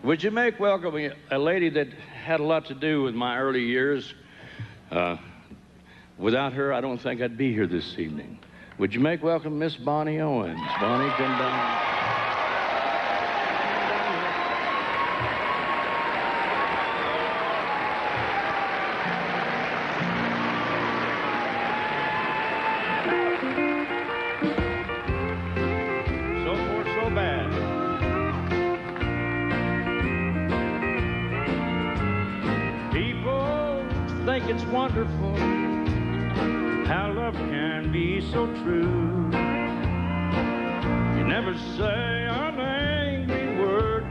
Would you make welcome a lady that had a lot to do with my early years? Without her, I don't think I'd be here this evening. Would you make welcome Miss Bonnie Owens? Bonnie, come down. So far, so bad. People think it's wonderful how love can be so true. You never say an angry word,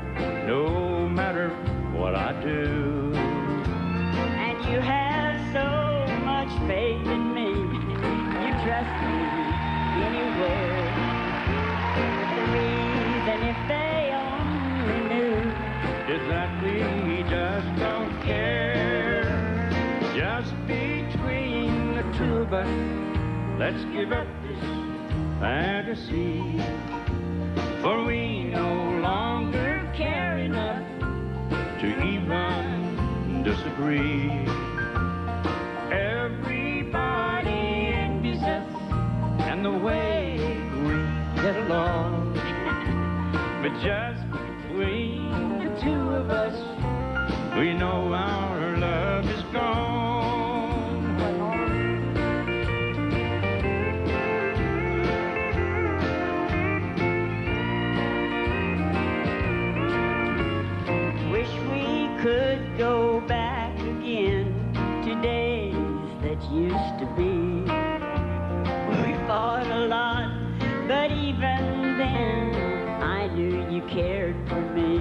no matter what I do. And you have so much faith in me, you trust me anywhere. The reason, if they only knew, is that we just don't care. Just between the two of us, let's give up this fantasy, for we no longer care enough to even disagree. Everybody envies us and the way we get along, but just between the two of us, we know our love is gone. wish we could go back again to days that used to be. We fought a lot, but even then I knew you cared for me.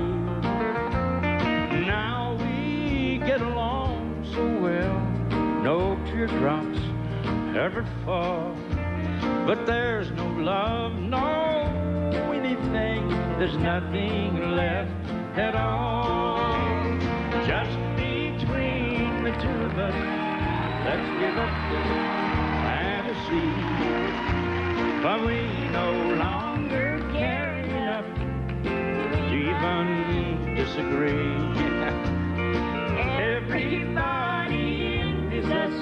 Now we get along so well, no teardrops ever fall, but there's no love, no anything, there's nothing left at all. Just between the two of us, let's give up this fantasy, but we no longer care enough to even disagree. Everybody envies us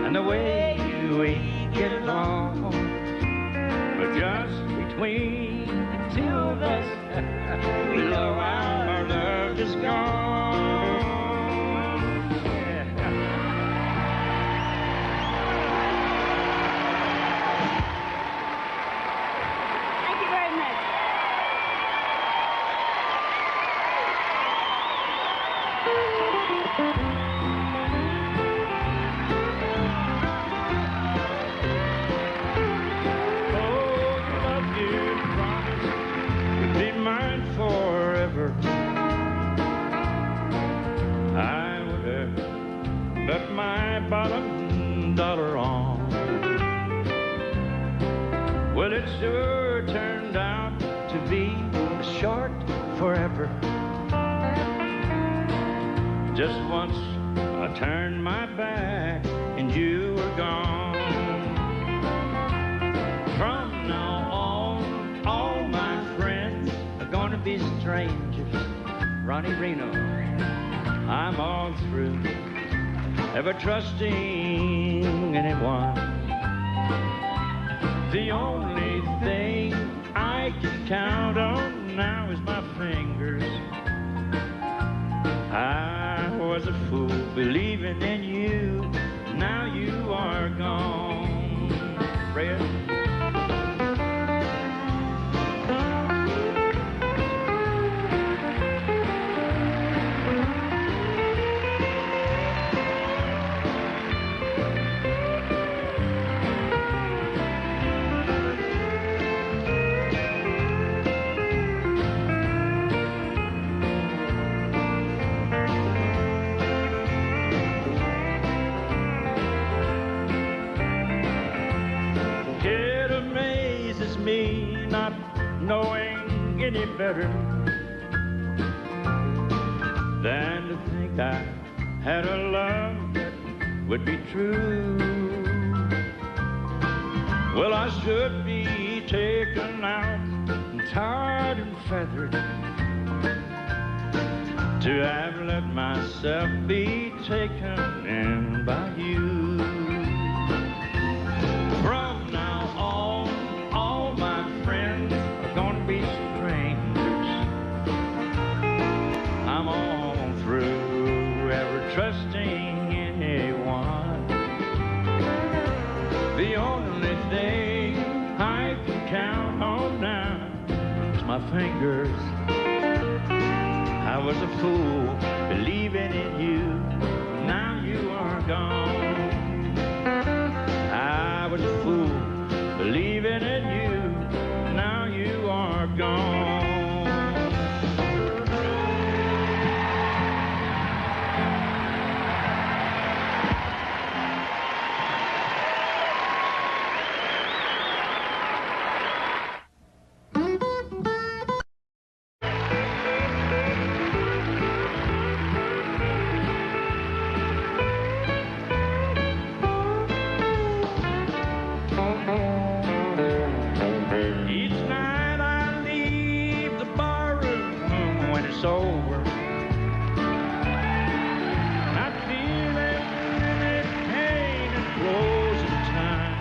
and the way we get along, but just between the two of us, we know our love is gone. Thank you very much. Forever, I would have bet my bottom dollar on. Well, it sure turned out to be a short forever. Just once I turned my back and you were gone. From now on, all my friends gonna be strangers. Ronnie Reno, I'm all through ever trusting anyone. The only thing I can count on now is my fingers. I was a fool believing in you, now you are gone. Fred? Me not knowing any better than to think I had a love that would be true. Well, I should be taken out and tarred and feathered to have let myself be taken in by you. From now on, all my friends are gonna be strangers. I'm on through ever trusting anyone. The only thing I can count on now is my fingers. I was a fool believing in you, now you are gone. I was a fool believing in you, now you are gone. Over. Not feeling any pain and closing time.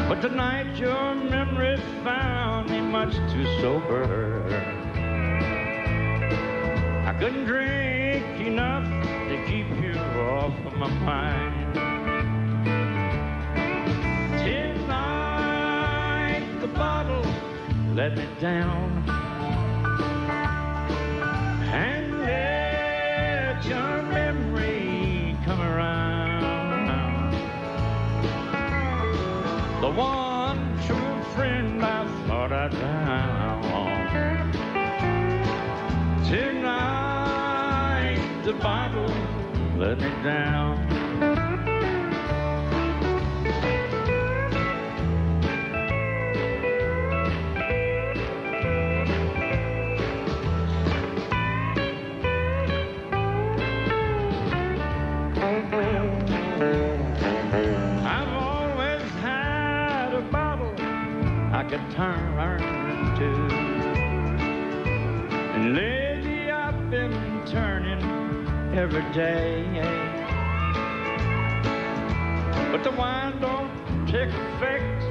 But tonight your memory found me much too sober. I couldn't drink enough to keep you off of my mind. Tonight the bottle let me down. And let your memory come around. The one true friend I thought I'd found. Tonight the bottle let me down. I've always had a bottle I could turn to, and lately I've been turning every day. But the wine don't take effect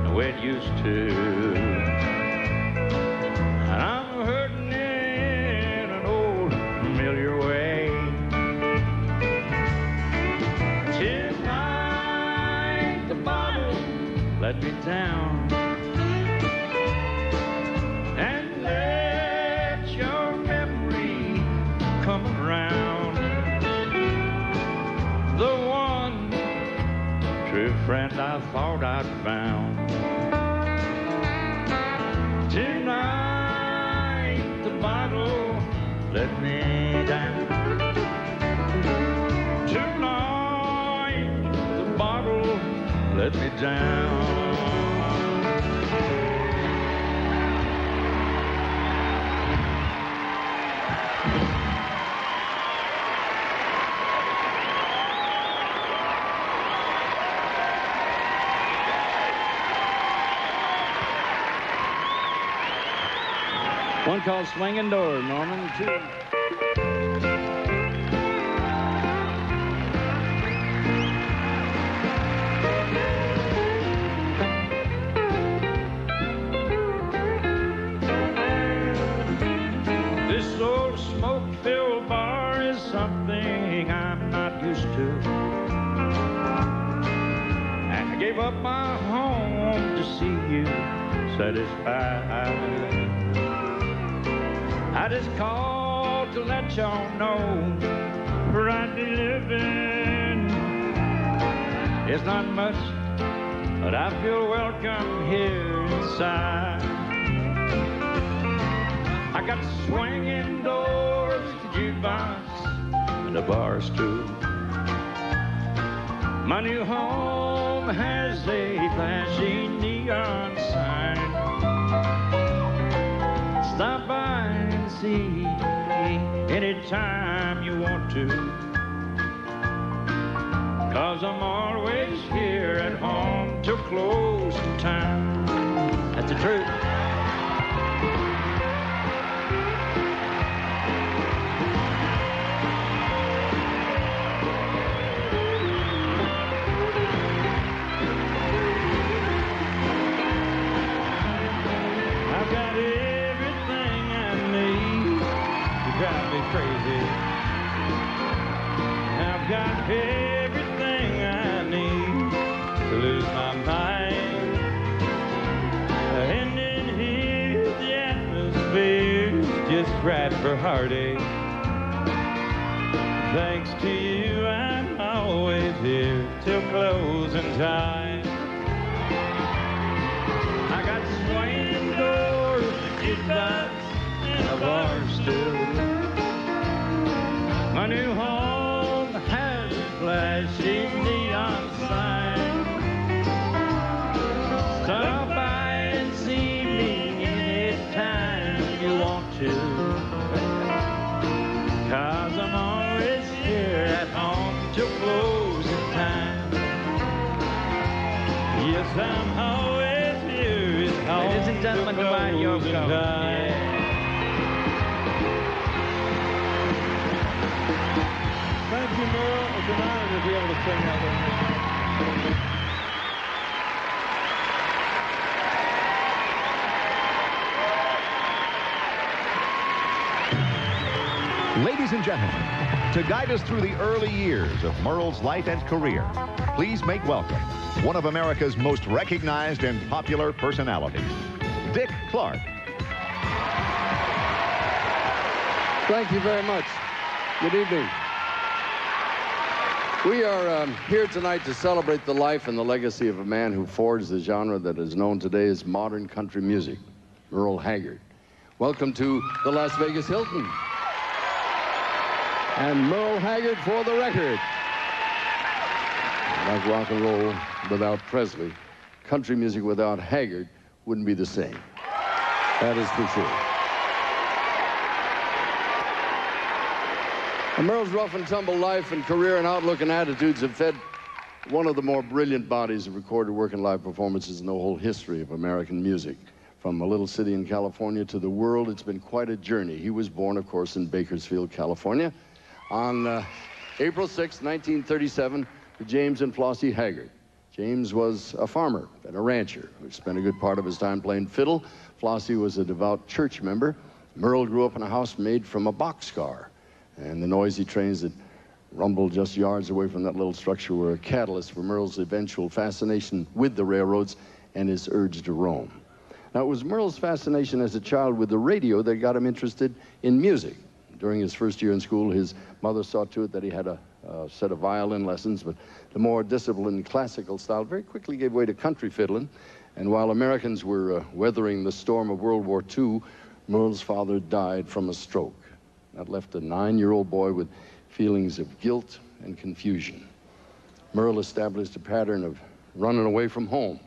the way it used to, and I'm hurting in an old familiar way. Let me down and let your memory come around. The one true friend I thought I'd found. Tonight the bottle let me down. Tonight the bottle let me down. One called Swinging Door, Norman. Two. This old smoke-filled bar is something I'm not used to. I gave up my home to see you satisfied. I just called to let y'all know where I'd be living. It's not much, but I feel welcome here inside. I got swinging doors, jukebox, and a bar stool. My new home has a flashy neon sign. Stop by and see anytime you want to, 'cause I'm always here at home till closing time. That's the truth. everything I need to lose my mind. And in here, the atmosphere's just right for heartache. Thanks to you, I'm always here till closing time. I got swinging doors, a jukebox, and a bar stool. My new home has a flashing neon sign. Stop by and see me anytime you want to, 'cause I'm always here at home till closing time. Yes, I'm always here at home. Ladies and gentlemen, goodbye, Yoko. Thank you, Merle. It's an honor to be able to sing that with you. Ladies and gentlemen, to guide us through the early years of Merle's life and career, please make welcome one of America's most recognized and popular personalities, Dick Clark. Thank you very much. Good evening. We are here tonight to celebrate the life and the legacy of a man who forged the genre that is known today as modern country music, Merle Haggard. Welcome to the Las Vegas Hilton. And Merle Haggard for the record. Like rock and roll without Presley, country music without Haggard wouldn't be the same. That is for sure. And Merle's rough and tumble life and career and outlook and attitudes have fed one of the more brilliant bodies of recorded work and live performances in the whole history of American music. From a little city in California to the world, it's been quite a journey. He was born, of course, in Bakersfield, California, on April 6, 1937, to James and Flossie Haggard. James was a farmer and a rancher who spent a good part of his time playing fiddle. Flossie was a devout church member. Merle grew up in a house made from a boxcar, and the noisy trains that rumbled just yards away from that little structure were a catalyst for Merle's eventual fascination with the railroads and his urge to roam. Now, it was Merle's fascination as a child with the radio that got him interested in music. During his first year in school, his mother saw to it that he had a set of violin lessons, but the more disciplined classical style very quickly gave way to country fiddling. And while Americans were weathering the storm of World War II, Merle's father died from a stroke. That left a 9-year-old boy with feelings of guilt and confusion. Merle established a pattern of running away from home.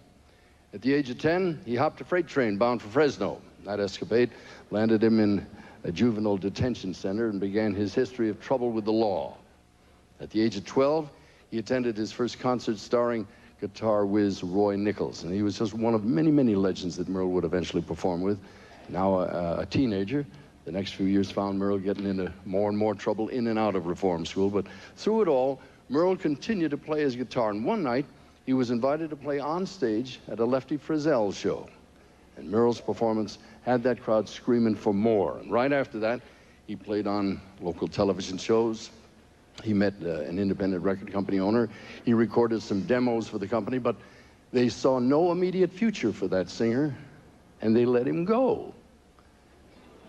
At the age of 10, he hopped a freight train bound for Fresno. That escapade landed him in a juvenile detention center and began his history of trouble with the law. At the age of 12, he attended his first concert starring guitar whiz Roy Nichols, and he was just one of many, many legends that Merle would eventually perform with. Now a teenager, the next few years found Merle getting into more and more trouble in and out of reform school, but through it all, Merle continued to play his guitar, and one night, he was invited to play on stage at a Lefty Frizzell show. And Merle's performance had that crowd screaming for more. And right after that, he played on local television shows. He met an independent record company owner. He recorded some demos for the company, but they saw no immediate future for that singer, and they let him go.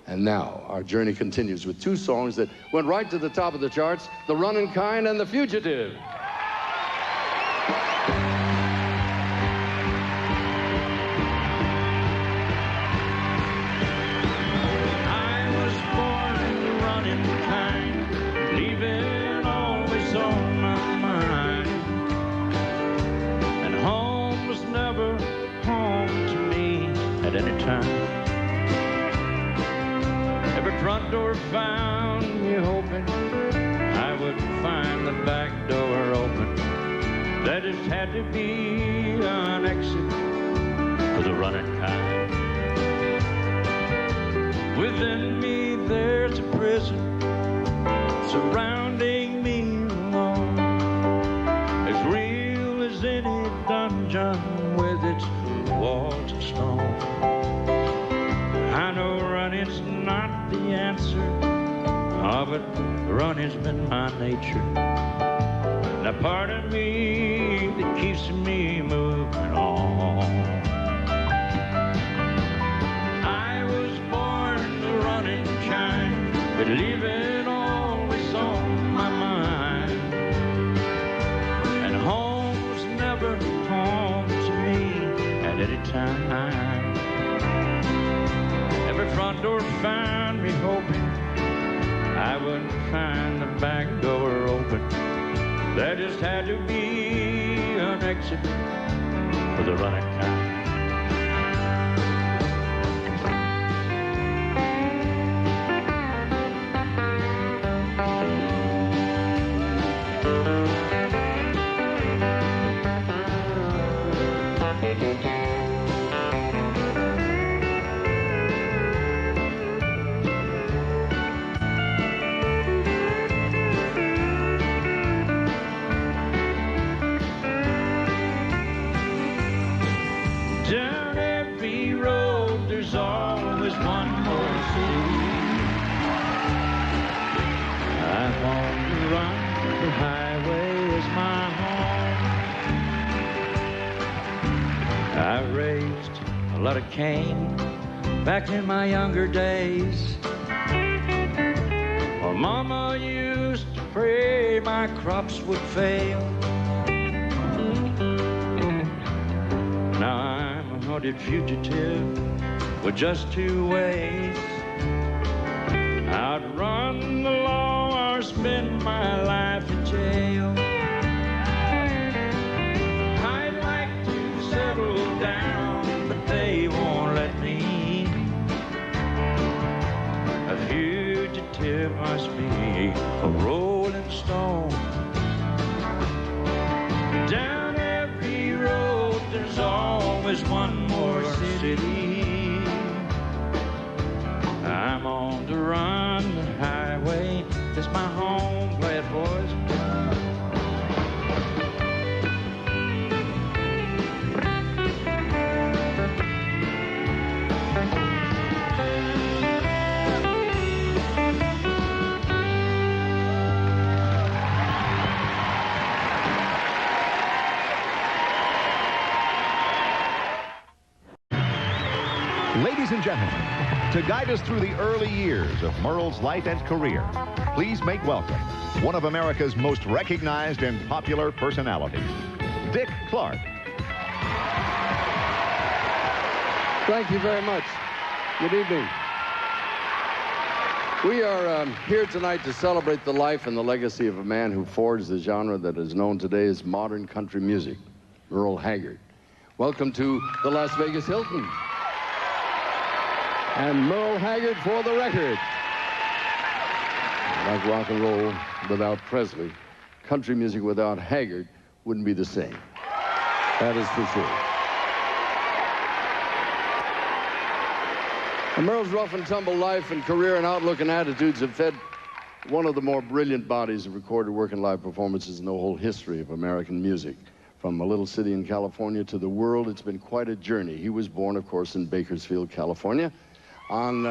And now, our journey continues with 2 songs that went right to the top of the charts, The Runnin' Kind and The Fugitive. Every front door found me hoping I would find the back door open. There just had to be an exit for the running kind. Within me there's a prison surrounding me alone, as real as any dungeon with its walls of stone. I know running's not the answer, but running's been my nature. and a part of me that keeps me moving on. I was born to run and shine, but leaving always on my mind. And home was never home to me at any time. Every front door found me hoping I wouldn't find the back door open. There just had to be an exit for the running kind. Down every road, there's always one more city. I'm on the run, the highway is my home. I raised a lot of cane back in my younger days. Well, Mama used to pray my crops would fail. Now I'm a hunted fugitive with just two ways: outrun the law or spend my life in jail. I'd like to settle down, but they won't let me. A fugitive must be a rolling stone. Down every road, there's always one more city. I'm on the run, the highway is my home. Play it, boys. Ladies and gentlemen, to guide us through the early years of Merle's life and career, please make welcome one of America's most recognized and popular personalities, Dick Clark. Thank you very much. Good evening. We are here tonight to celebrate the life and the legacy of a man who forged the genre that is known today as modern country music, Merle Haggard. Welcome to the Las Vegas Hilton. And Merle Haggard for the record. Like rock and roll without Presley, country music without Haggard wouldn't be the same. That is for sure. And Merle's rough and tumble life and career and outlook and attitudes have fed one of the more brilliant bodies of recorded work and live performances in the whole history of American music. From a little city in California to the world, it's been quite a journey. He was born, of course, in Bakersfield, California, on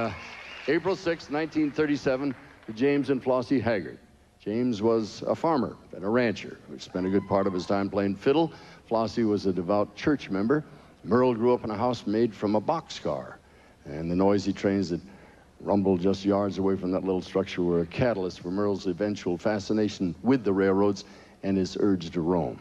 April 6, 1937, to James and Flossie Haggard. James was a farmer and a rancher who spent a good part of his time playing fiddle. Flossie was a devout church member. Merle grew up in a house made from a boxcar, and the noisy trains that rumbled just yards away from that little structure were a catalyst for Merle's eventual fascination with the railroads and his urge to roam.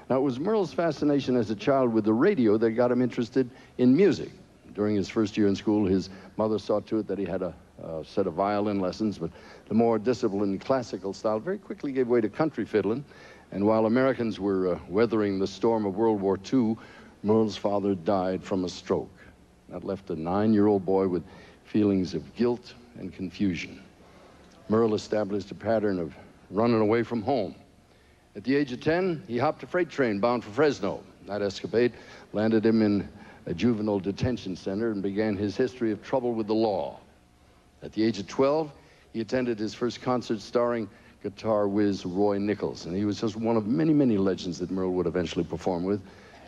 Now, it was Merle's fascination as a child with the radio that got him interested in music. During his first year in school, his mother saw to it that he had a set of violin lessons, but the more disciplined classical style very quickly gave way to country fiddling. And while Americans were weathering the storm of World War II, Merle's father died from a stroke. That left a 9-year-old boy with feelings of guilt and confusion. Merle established a pattern of running away from home. At the age of 10, he hopped a freight train bound for Fresno. That escapade landed him in a juvenile detention center and began his history of trouble with the law. At the age of 12, he attended his first concert starring guitar whiz Roy Nichols, and he was just one of many, many legends that Merle would eventually perform with.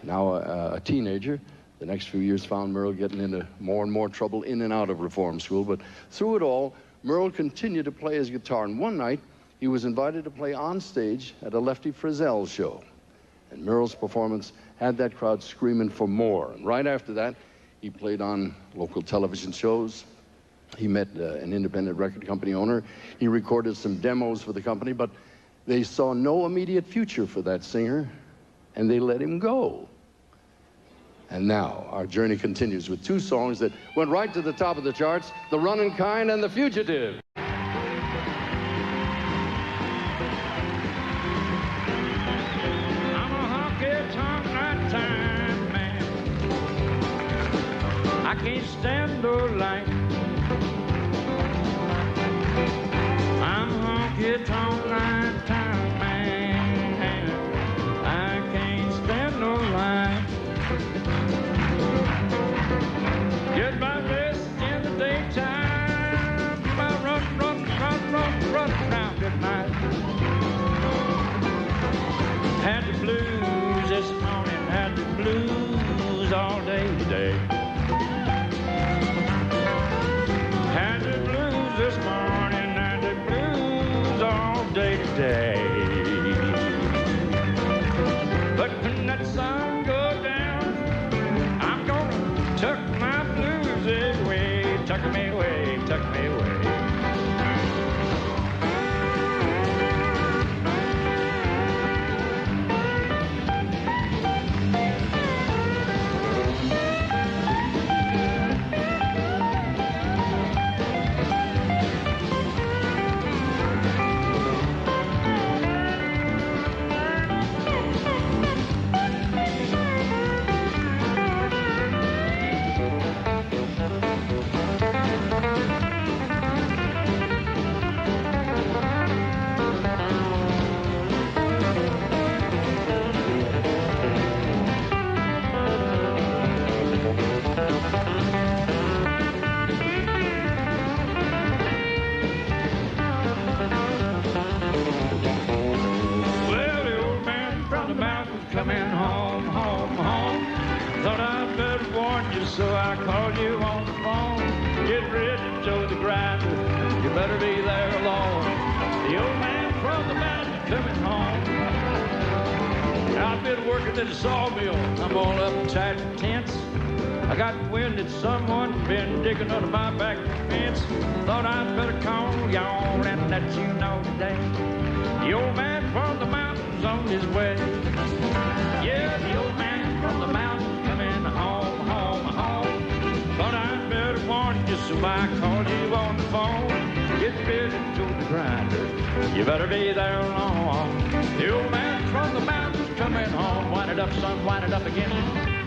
Now a teenager, the next few years found Merle getting into more and more trouble in and out of reform school, but through it all, Merle continued to play his guitar, and one night, he was invited to play on stage at a Lefty Frizzell show. And Merle's performance had that crowd screaming for more. And right after that, he played on local television shows. He met an independent record company owner. He recorded some demos for the company, but they saw no immediate future for that singer, and they let him go. And now, our journey continues with two songs that went right to the top of the charts, The Runnin' Kind and The Fugitive. I can't stand no light. I'm a honky-tonk nighttime man. I can't stand no light. Get my rest in the daytime. I run around at night. Had the blues this morning, had the blues all day today. Had the blues this morning, had the blues all day today. But when that sun goes down, I'm gonna tuck my blues away, tuck me away, tuck me away. Coming home, home, home. Thought I'd better warn you, so I called you on the phone. Get ready to the grinder, you better be there alone. The old man from the mountain coming home. I've been working at a sawmill, I'm all uptight and tense. I got wind that someone been digging under my back fence. Thought I'd better call y'all and let you know today. The old man from the mountain's on his way. Yeah, the old man from the mountain coming home, home, home. Thought I'd better warn you, so I called you on the phone. Get ready to the grinder, you better be there long. The old man from the mountain's coming home. Wind it up, son, wind it up again.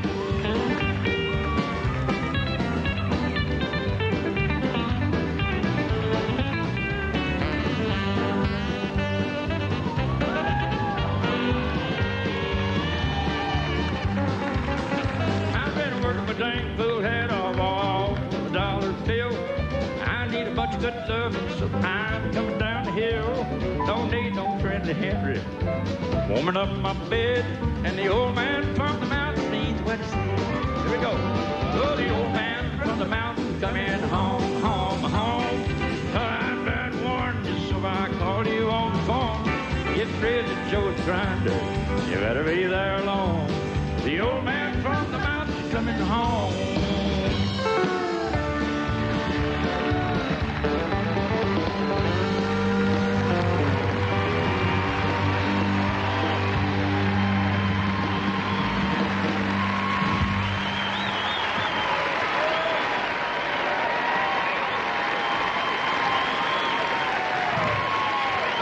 Dang fool head off all a dollar bill. I need a bunch of good loving, so I'm coming down the hill. Don't need no friendly Henry warming up my bed. And the old man from the mountain needs wet his head. Here we go. Oh, the old man from the mountain coming home, home, home. I've been warned you, so I called you on the phone. Get ready to Joe's grinder, you better be there alone. The old man from the mountain's coming home.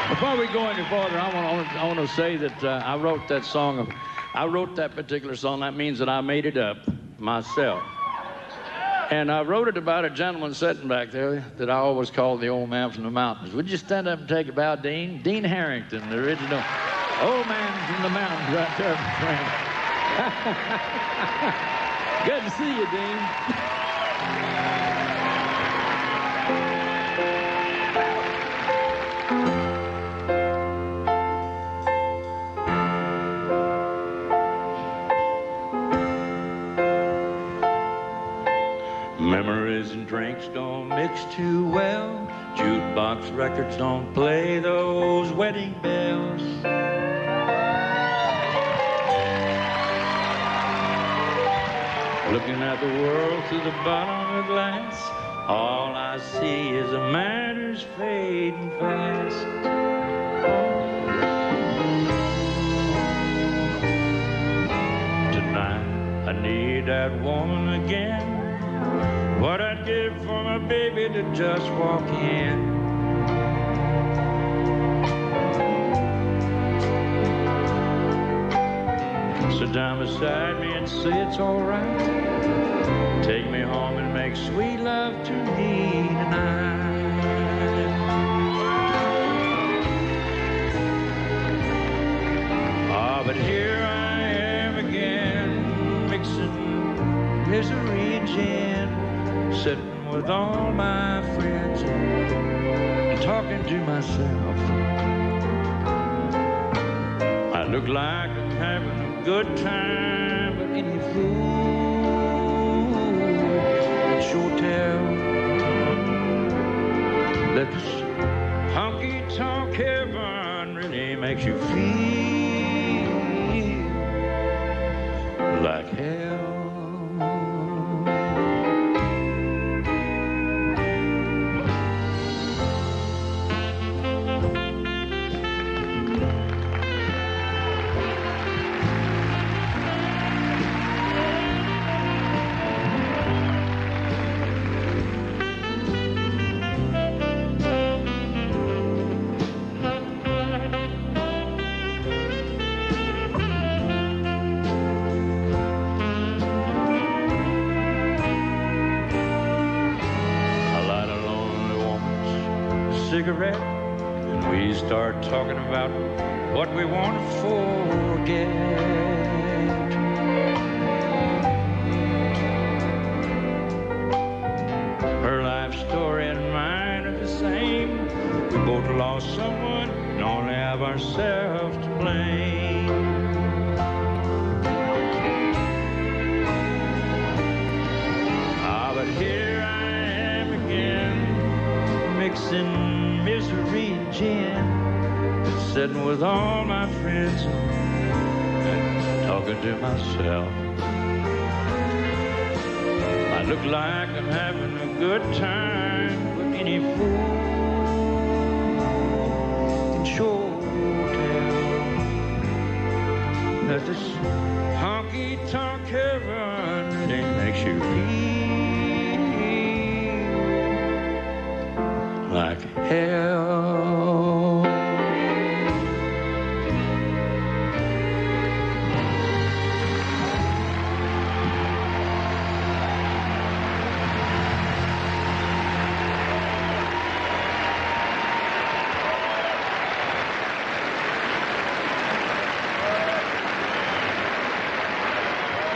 Before we go any further, I want to say that I wrote that song. I wrote that particular song. That means that I made it up myself. And I wrote it about a gentleman sitting back there that I always called the old man from the mountains. Would you stand up and take a bow, Dean? Dean Harrington, the original old man from the mountains right there, my friend. Good to see you, Dean. Memories and drinks don't mix too well. Jukebox records don't play those wedding bells. Looking at the world through the bottom of a glass, all I see is a man who's fading fast. Tonight I need that woman again. What I'd give for my baby to just walk in. Sit down beside me and say it's all right. Take me home and make sweet love to me tonight. Ah, but here I am again, mixing misery and gin, sitting with all my friends and talking to myself. I look like I'm having a good time, but any fool can sure tell that this honky-tonk heaven really makes you feel like hell. Cigarette, and we start talking about what we want to forget. Her life story and mine are the same. We both lost someone and only have ourselves to blame. Ah, but here I am again, mixing misery and gin, sitting with all my friends and talking to myself. I look like I'm having a good time, but any fool can sure tell that this honky-tonk heaven really makes you feel like hell.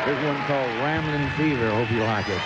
Here's one called Ramblin' Fever. Hope you like it.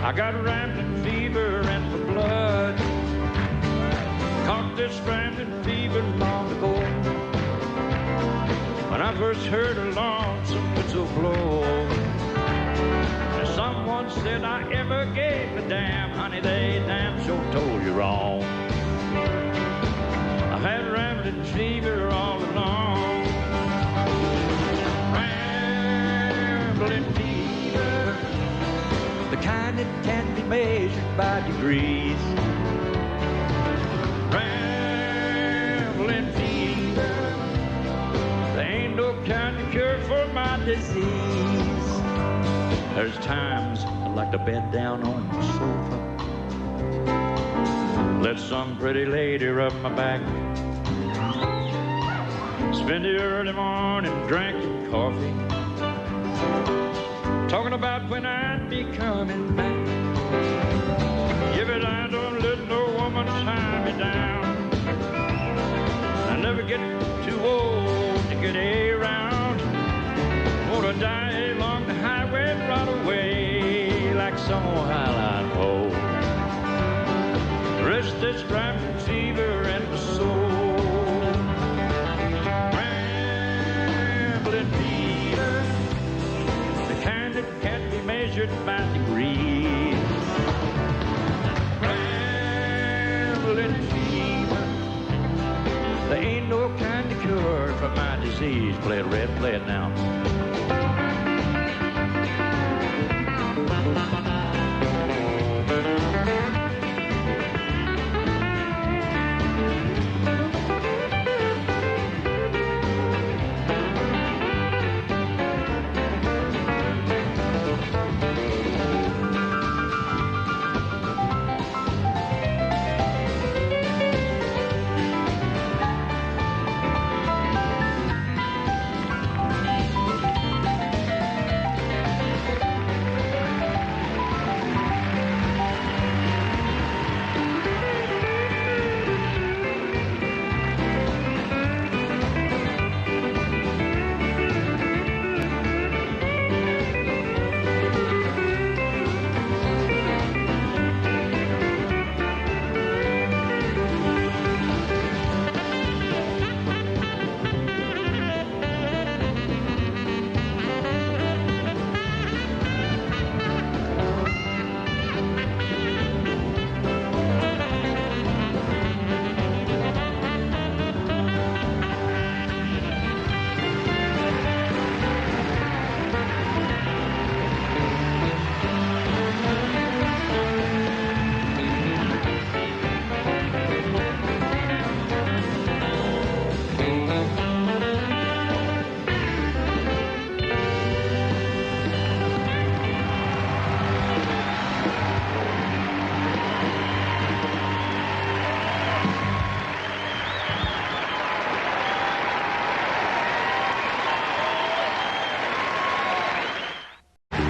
I got rambling fever and for blood. Caught this rambling fever long ago, when I first heard a lonesome whistle blow. And someone said I ever gave a damn, honey, they damn sure told you wrong. I've had rambling fever all along. Rambling fever, the kind that can be measured by degrees. Rambling fever, there ain't no kind of cure for my disease. There's times I'd like to bed down on the sofa, let some pretty lady rub my back, spend the early morning drinking coffee, talking about when I'd be coming back. If it I don't let no woman tie me down, I never get too old to get around. Wanna die along the highway right away, like some old highline pole. Rest this driving fever and the soul. Rambling fever, the kind that can't be measured by degrees. Rambling fever, there ain't no kind of cure for my disease. Play it, Red, play it now.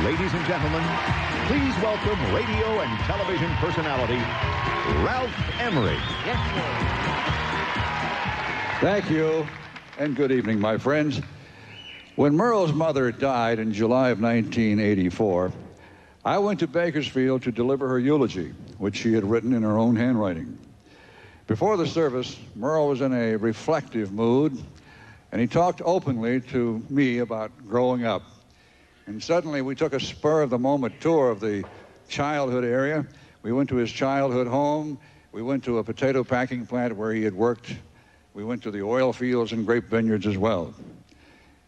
Ladies and gentlemen, please welcome radio and television personality, Ralph Emery. Thank you, and good evening, my friends. When Merle's mother died in July of 1984, I went to Bakersfield to deliver her eulogy, which she had written in her own handwriting. Before the service, Merle was in a reflective mood, and he talked openly to me about growing up. And suddenly we took a spur-of-the-moment tour of the childhood area. We went to his childhood home. We went to a potato packing plant where he had worked. We went to the oil fields and grape vineyards as well.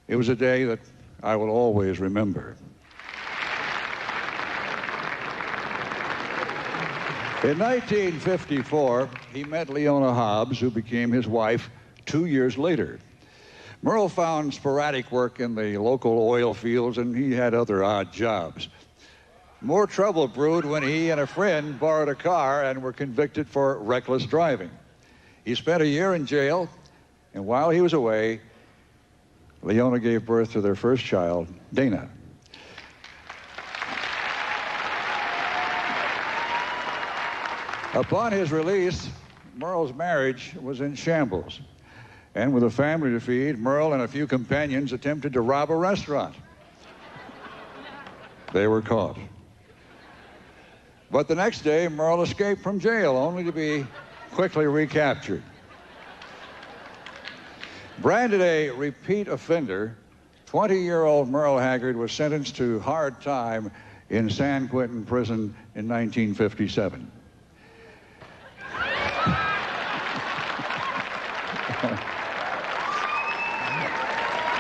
It was a day that I will always remember. In 1954, he met Leona Hobbs, who became his wife 2 years later. Merle found sporadic work in the local oil fields, and he had other odd jobs. More trouble brewed when he and a friend borrowed a car and were convicted for reckless driving. He spent a year in jail, and while he was away, Leona gave birth to their first child, Dana. Upon his release, Merle's marriage was in shambles. And with a family to feed, Merle and a few companions attempted to rob a restaurant. They were caught. But the next day, Merle escaped from jail, only to be quickly recaptured. Branded a repeat offender, 20-year-old Merle Haggard was sentenced to hard time in San Quentin prison in 1957.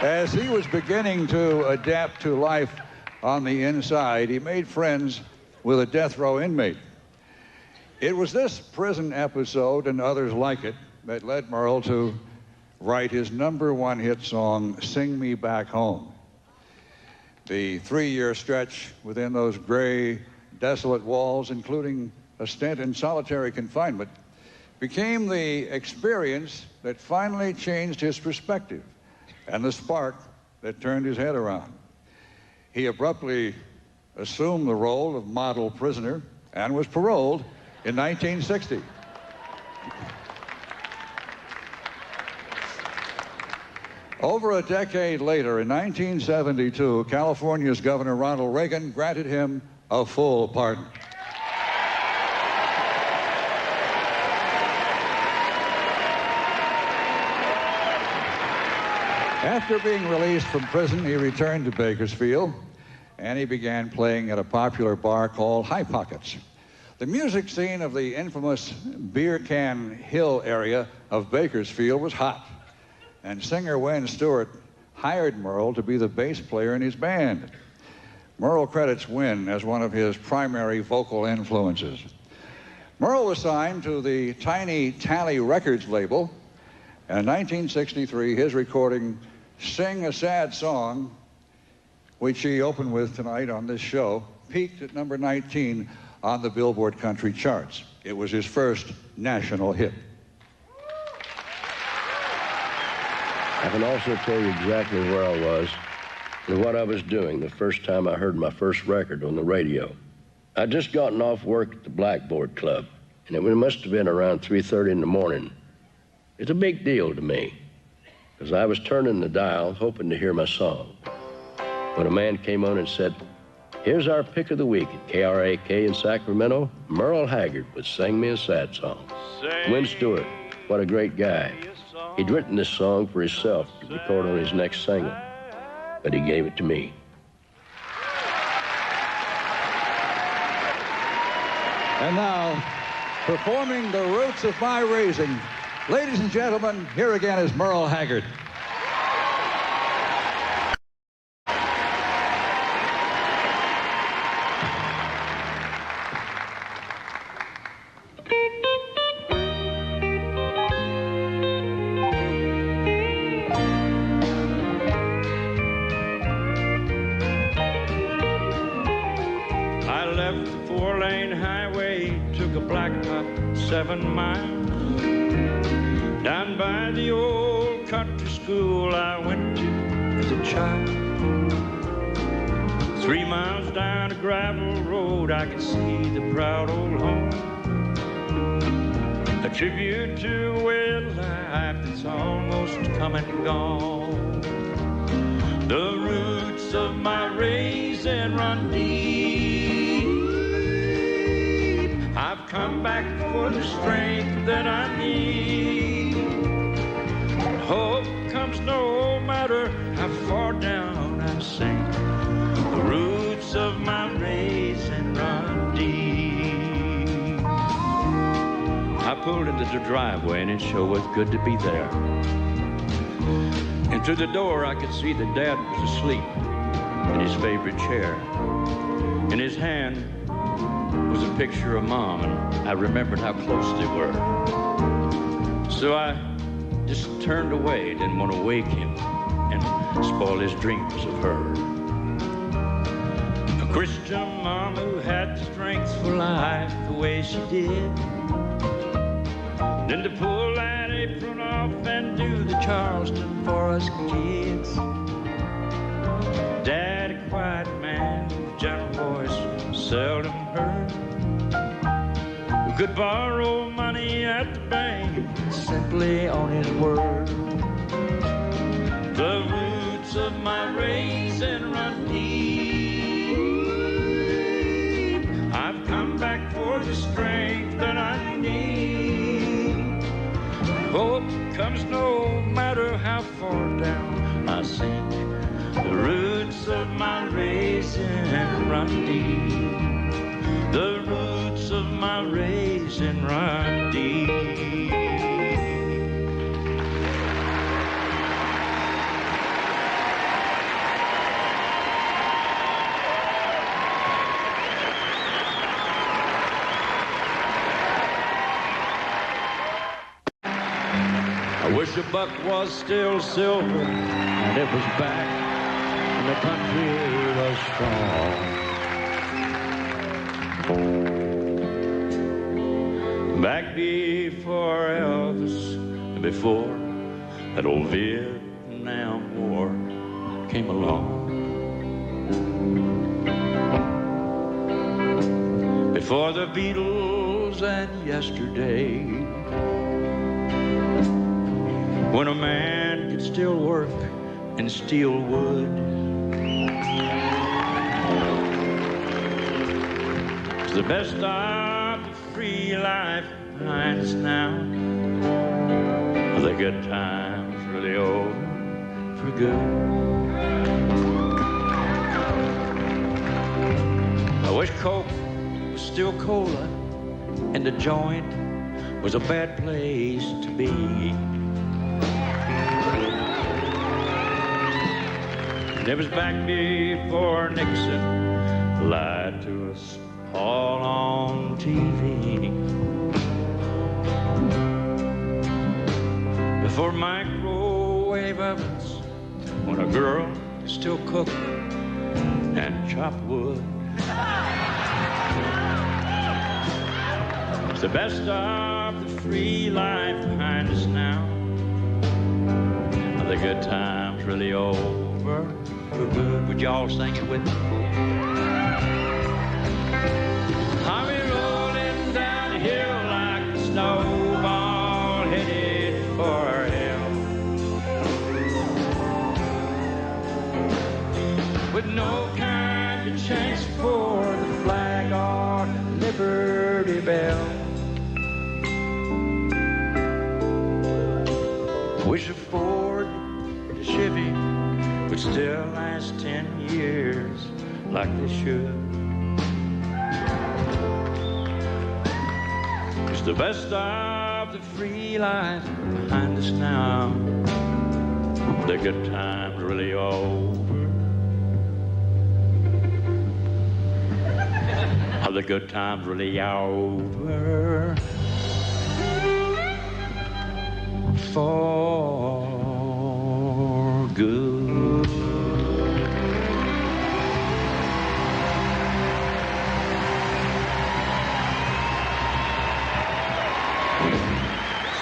As he was beginning to adapt to life on the inside, he made friends with a death row inmate. It was this prison episode and others like it that led Merle to write his #1 hit song, Sing Me Back Home. The 3-year stretch within those gray, desolate walls, including a stint in solitary confinement, became the experience that finally changed his perspective and the spark that turned his head around. He abruptly assumed the role of model prisoner and was paroled in 1960. Over a decade later, in 1972, California's Governor Ronald Reagan granted him a full pardon. After being released from prison, he returned to Bakersfield, and he began playing at a popular bar called High Pockets. The music scene of the infamous Beer Can Hill area of Bakersfield was hot, and singer Wayne Stewart hired Merle to be the bass player in his band. Merle credits Wynn as one of his primary vocal influences. Merle was signed to the tiny Tally Records label, and in 1963, his recording, Sing a Sad Song, which he opened with tonight on this show, peaked at number 19 on the Billboard country charts. It was his first national hit. I can also tell you exactly where I was and what I was doing the first time I heard my first record on the radio. I'd just gotten off work at the Blackboard Club, and it must have been around 3:30 in the morning. It's a big deal to me, because I was turning the dial hoping to hear my song, when a man came on and said, "Here's our pick of the week at KRAK in Sacramento. Merle Haggard would Sing Me a Sad Song." Wynn Stewart, what a great guy. He'd written this song for himself to record on his next single, but he gave it to me. And now, performing The Roots of My Raising, ladies and gentlemen, here again is Merle Haggard. I left the 4-lane highway, took a blacktop 7 miles. Down by the old country school I went to as a child. 3 miles down a gravel road I could see the proud old home. A tribute to a way of life that's almost come and gone. The roots of my raising run deep. I've come back for the strength that I need. Hope comes no matter how far down I sink. The roots of my raising run deep. I pulled into the driveway and it sure was good to be there. And through the door I could see that Dad was asleep in his favorite chair. In his hand was a picture of Mom, and I remembered how close they were. So I just turned away, didn't want to wake him and spoil his dreams of her. A Christian mom who had the strength for life the way she did. Then to pull that apron off and do the Charleston for us kids. Dad, a quiet man, gentle voice seldom heard, who could borrow money at the bank simply on his word. The roots of my raising run deep. I've come back for the strength that I need. Hope comes no matter how far down I sink. The roots of my raising run deep. The roots of my raising run deep. I wish a buck was still silver and it was back in the country back before Elvis and before that old Vietnam War came along. Before the Beatles and yesterday, when a man could still work and steal wood. It's the best of the free life behind us now. The good times really over for good. I wish Coke was still cola and the joint was a bad place to be. And it was back before Nixon lied to us all on TV. Before microwave ovens, when a girl could still cook and chop wood. It's the best of the free life behind us now. Are the good times really over for good? Would y'all sing it with me? I'll be rolling down the hill like a snowball headed for hell, with no kind of chance for the flag or Liberty Bell. Wish a Ford, a Chevy would still last 10 years like they should. It's the best of the free life behind us now. The good times really over. Are the good times really over for good?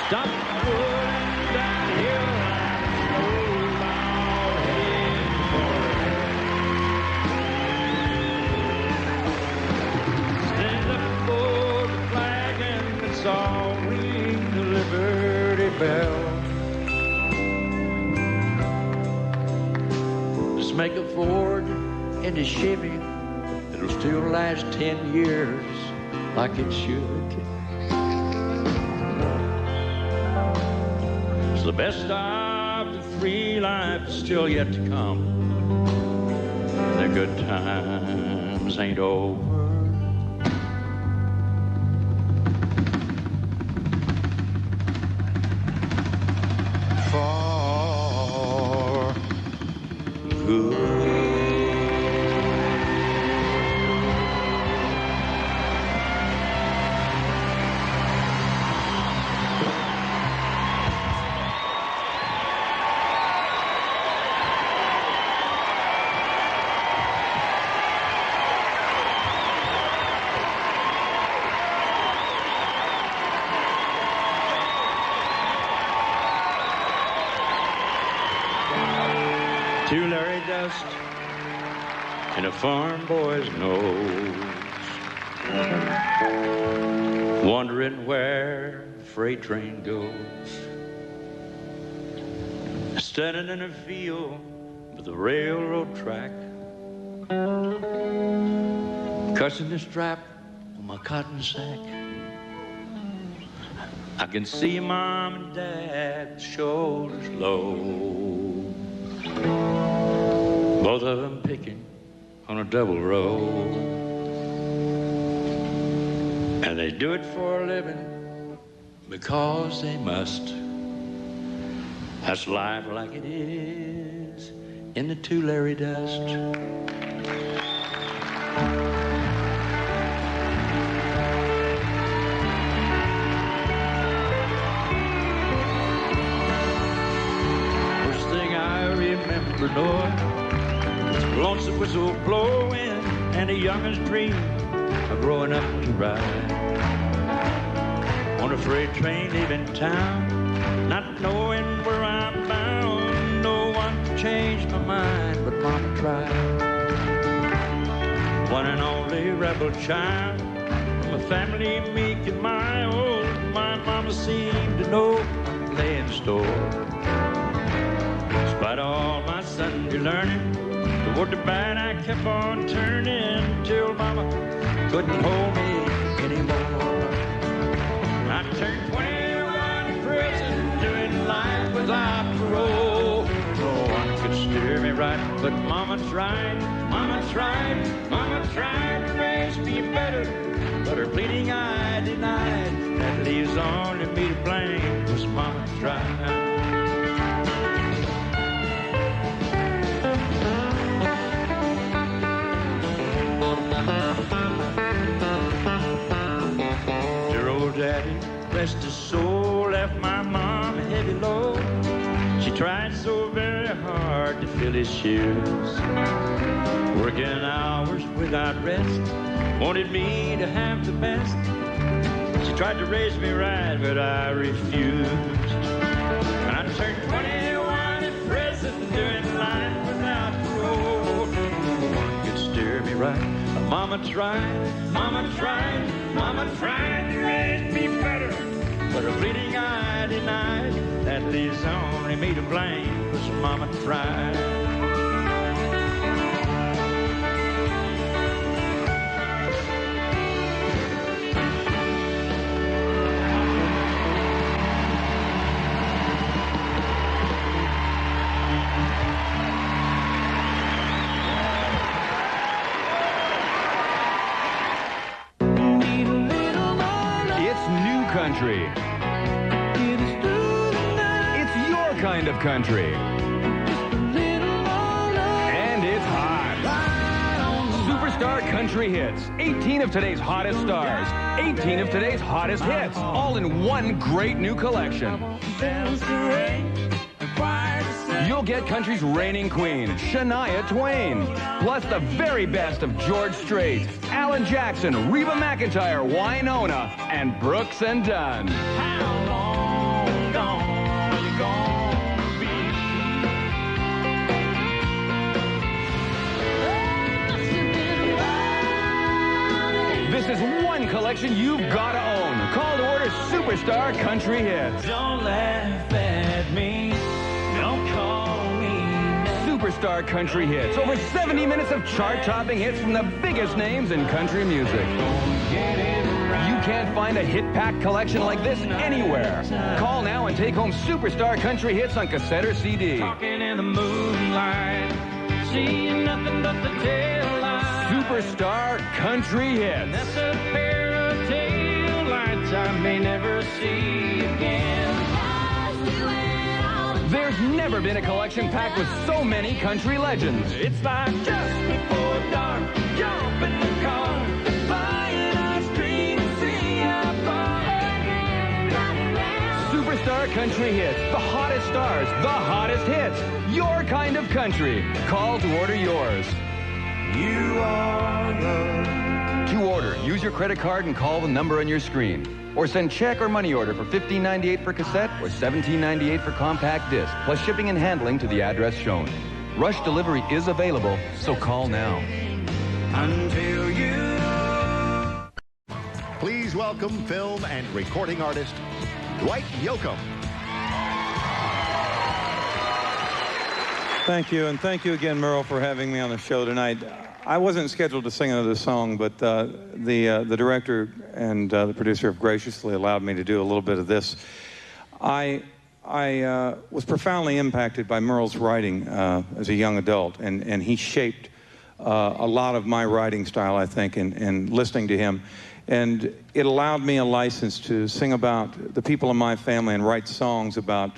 Stop rolling down the hill like a snowball headed for hell. Stand up for the flag and it's all ring the Liberty Bell. Just make a Ford and a Chevy that'll still last 10 years like it should. The best of the free life is still yet to come. The good times ain't over. For good. To Larry Dust in a farm boy's nose, wondering where the freight train goes, standing in a field with a railroad track, cussing the strap on my cotton sack. I can see Mom and Dad's shoulders low, both of them picking on a double row. And they do it for a living because they must. That's life like it is in the Tulare dust. First thing I remember knowing, lonesome whistle blowing, and a youngin's dream of growing up to ride. On a freight train leaving town, not knowing where I'm bound. No one could change my mind, but Mama tried. One and only rebel child, from a family meek and mild. My mama seemed to know what lay in store. Despite all my Sunday learning, toward the bad I kept on turning, till Mama couldn't hold me anymore. I turned 21 in prison, doing life without parole. No one could steer me right, but Mama tried, Mama tried, Mama tried to raise me better, but her pleading I denied. That leaves only me to blame, 'cause Mama tried. Daddy, rest his soul, left my mom a heavy load. She tried so very hard to fill his shoes, working hours without rest, wanted me to have the best. She tried to raise me right, but I refused. And I turned 21 in prison, doing life without parole. No one could steer me right. Mama tried, Mama tried, Mama tried to raise me better, but her pleading I denied. That leaves only me to blame, 'cause Mama tried. Country. It's your kind of country. And it's hot. Superstar Country Hits. 18 of today's hottest stars. 18 of today's hottest hits. All in one great new collection. You'll get country's reigning queen, Shania Twain. Plus the very best of George Strait, Alan Jackson, Reba McEntire, Wynonna, and Brooks and Dunn. How long gone are you gonna be? This is one collection you've got to own. Call to order Superstar Country Hits. Don't laugh at me. Don't call me now. Superstar Country Hits. Over 70 minutes of chart-topping hits from the biggest names in country music. You can't find a hit-packed collection like this anywhere. Call now and take home Superstar Country Hits on cassette or CD. Talking in the moonlight, seeing nothing but the tail light. Superstar Country Hits. That's a pair of tail lights I may never see again. There's never been a collection packed with so many country legends. It's like just before dark, jump in the car, buying ice cream, see how far. Superstar Country Hits. The hottest stars, the hottest hits. Your kind of country. Call to order yours. You are love. To order, use your credit card and call the number on your screen. Or send check or money order for $15.98 per cassette or $17.98 for compact disc, plus shipping and handling to the address shown. Rush delivery is available, so call now. Until you. Please welcome film and recording artist Dwight Yoakam. Thank you, and thank you again, Merle, for having me on the show tonight. I wasn't scheduled to sing another song, but the director and the producer have graciously allowed me to do a little bit of this. I was profoundly impacted by Merle's writing as a young adult, and he shaped a lot of my writing style, I think, in listening to him. And it allowed me a license to sing about the people in my family and write songs about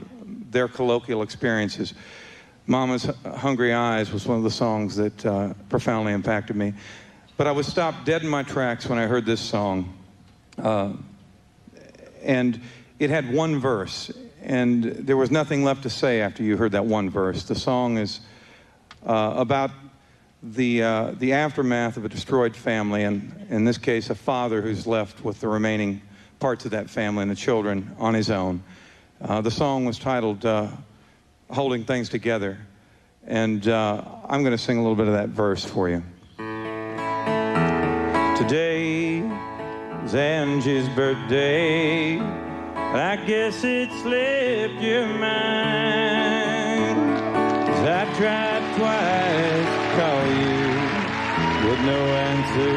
their colloquial experiences. Mama's Hungry Eyes was one of the songs that profoundly impacted me. But I was stopped dead in my tracks when I heard this song. And it had one verse, and there was nothing left to say after you heard that one verse. The song is about the aftermath of a destroyed family, and in this case, a father who's left with the remaining parts of that family and the children on his own. The song was titled Holding Things Together, and I'm going to sing a little bit of that verse for you. Today is Angie's birthday, but I guess it slipped your mind. 'Cause I tried twice to call you with no answer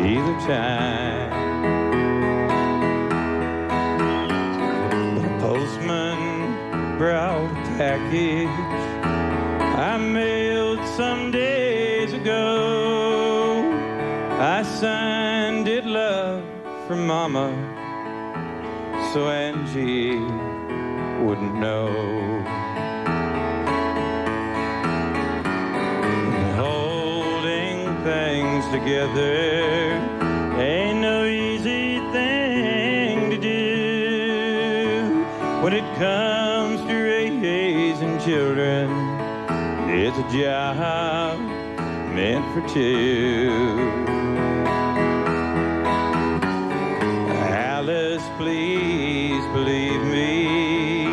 either time. The postman brought a package I mailed some days ago. I signed it love from Mama, so Angie wouldn't know. Holding things together ain't no easy thing to do. When it comes to raising children, it's a job meant for two. Alice, please believe me,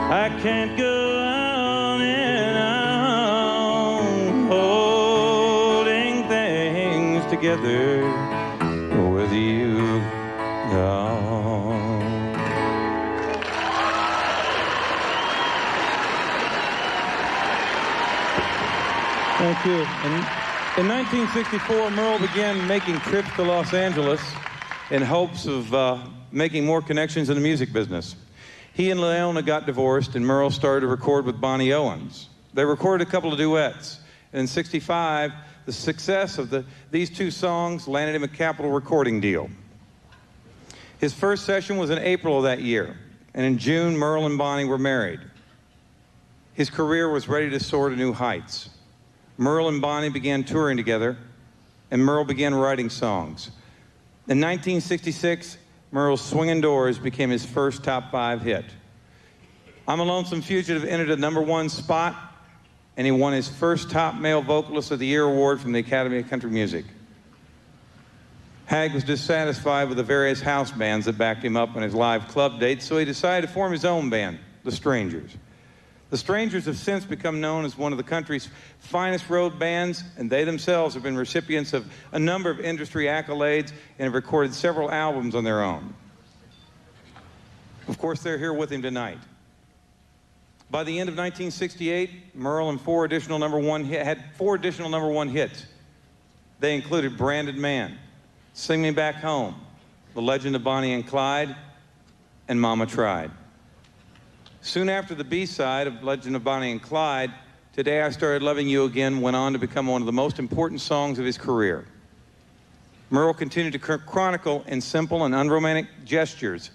I can't go on and on holding things together with you gone. Thank you. In 1964, Merle began making trips to Los Angeles in hopes of making more connections in the music business. He and Leona got divorced, and Merle started to record with Bonnie Owens. They recorded a couple of duets. And in '65, the success of these two songs landed him a Capitol recording deal. His first session was in April of that year, and in June, Merle and Bonnie were married. His career was ready to soar to new heights. Merle and Bonnie began touring together, and Merle began writing songs. In 1966, Merle's Swingin' Doors became his first top 5 hit. I'm a Lonesome Fugitive entered a #1 spot, and he won his first top male vocalist of the year award from the Academy of Country Music. HAG was dissatisfied with the various house bands that backed him up on his live club dates, so he decided to form his own band, The Strangers. The Strangers have since become known as one of the country's finest road bands, and they themselves have been recipients of a number of industry accolades and have recorded several albums on their own. Of course, they're here with him tonight. By the end of 1968, Merle and had 4 additional #1 hits. They included Branded Man, Sing Me Back Home, The Legend of Bonnie and Clyde, and Mama Tried. Soon after the B-side of Legend of Bonnie and Clyde, Today I Started Loving You Again went on to become one of the most important songs of his career. Merle continued to chronicle in simple and unromantic gestures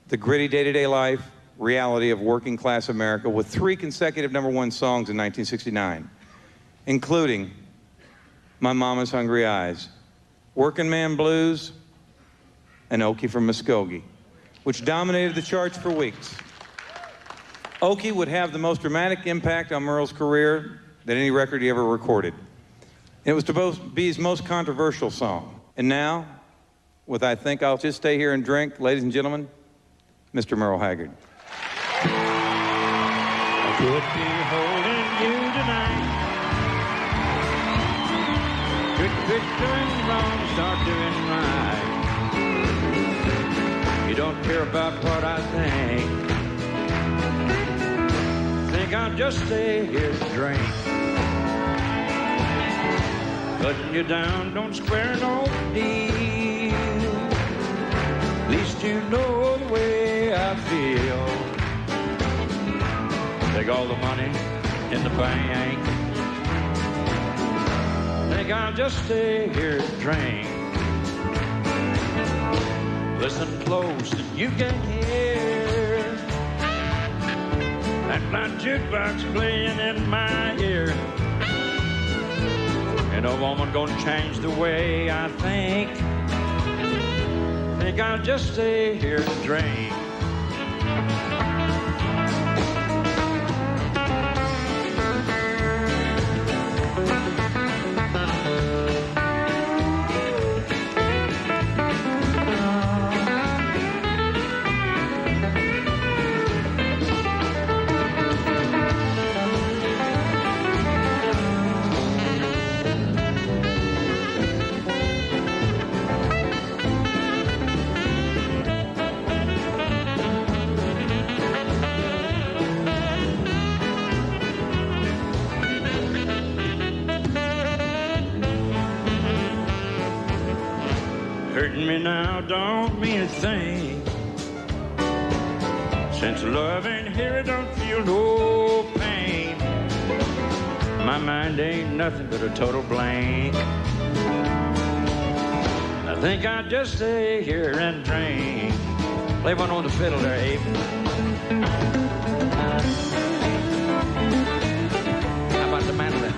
the gritty day-to-day life reality of working-class America with 3 consecutive #1 songs in 1969, including My Mama's Hungry Eyes, Working Man Blues, and Okie from Muskogee, which dominated the charts for weeks. Okie would have the most dramatic impact on Merle's career than any record he ever recorded. It was to be his most controversial song. And now, with I Think I'll Just Stay Here and Drink, ladies and gentlemen, Mr. Merle Haggard. I could be holding you tonight. Could quit doing wrong, start doing right. You don't care about what I think. Think I'll just stay here and drink. Putting you down don't square no deal. At least you know the way I feel. Take all the money in the bank. Think I'll just stay here and drink. Listen close and you can hear that blind jukebox playing in my ear. And a woman gonna change the way I think. Think I'll just stay here and drink. hurting me now don't mean a thing. Since love ain't here, I don't feel no pain. My mind ain't nothing but a total blank. I think I'll just stay here and drink. Play one on the fiddle there, Abe. How about the mandolin?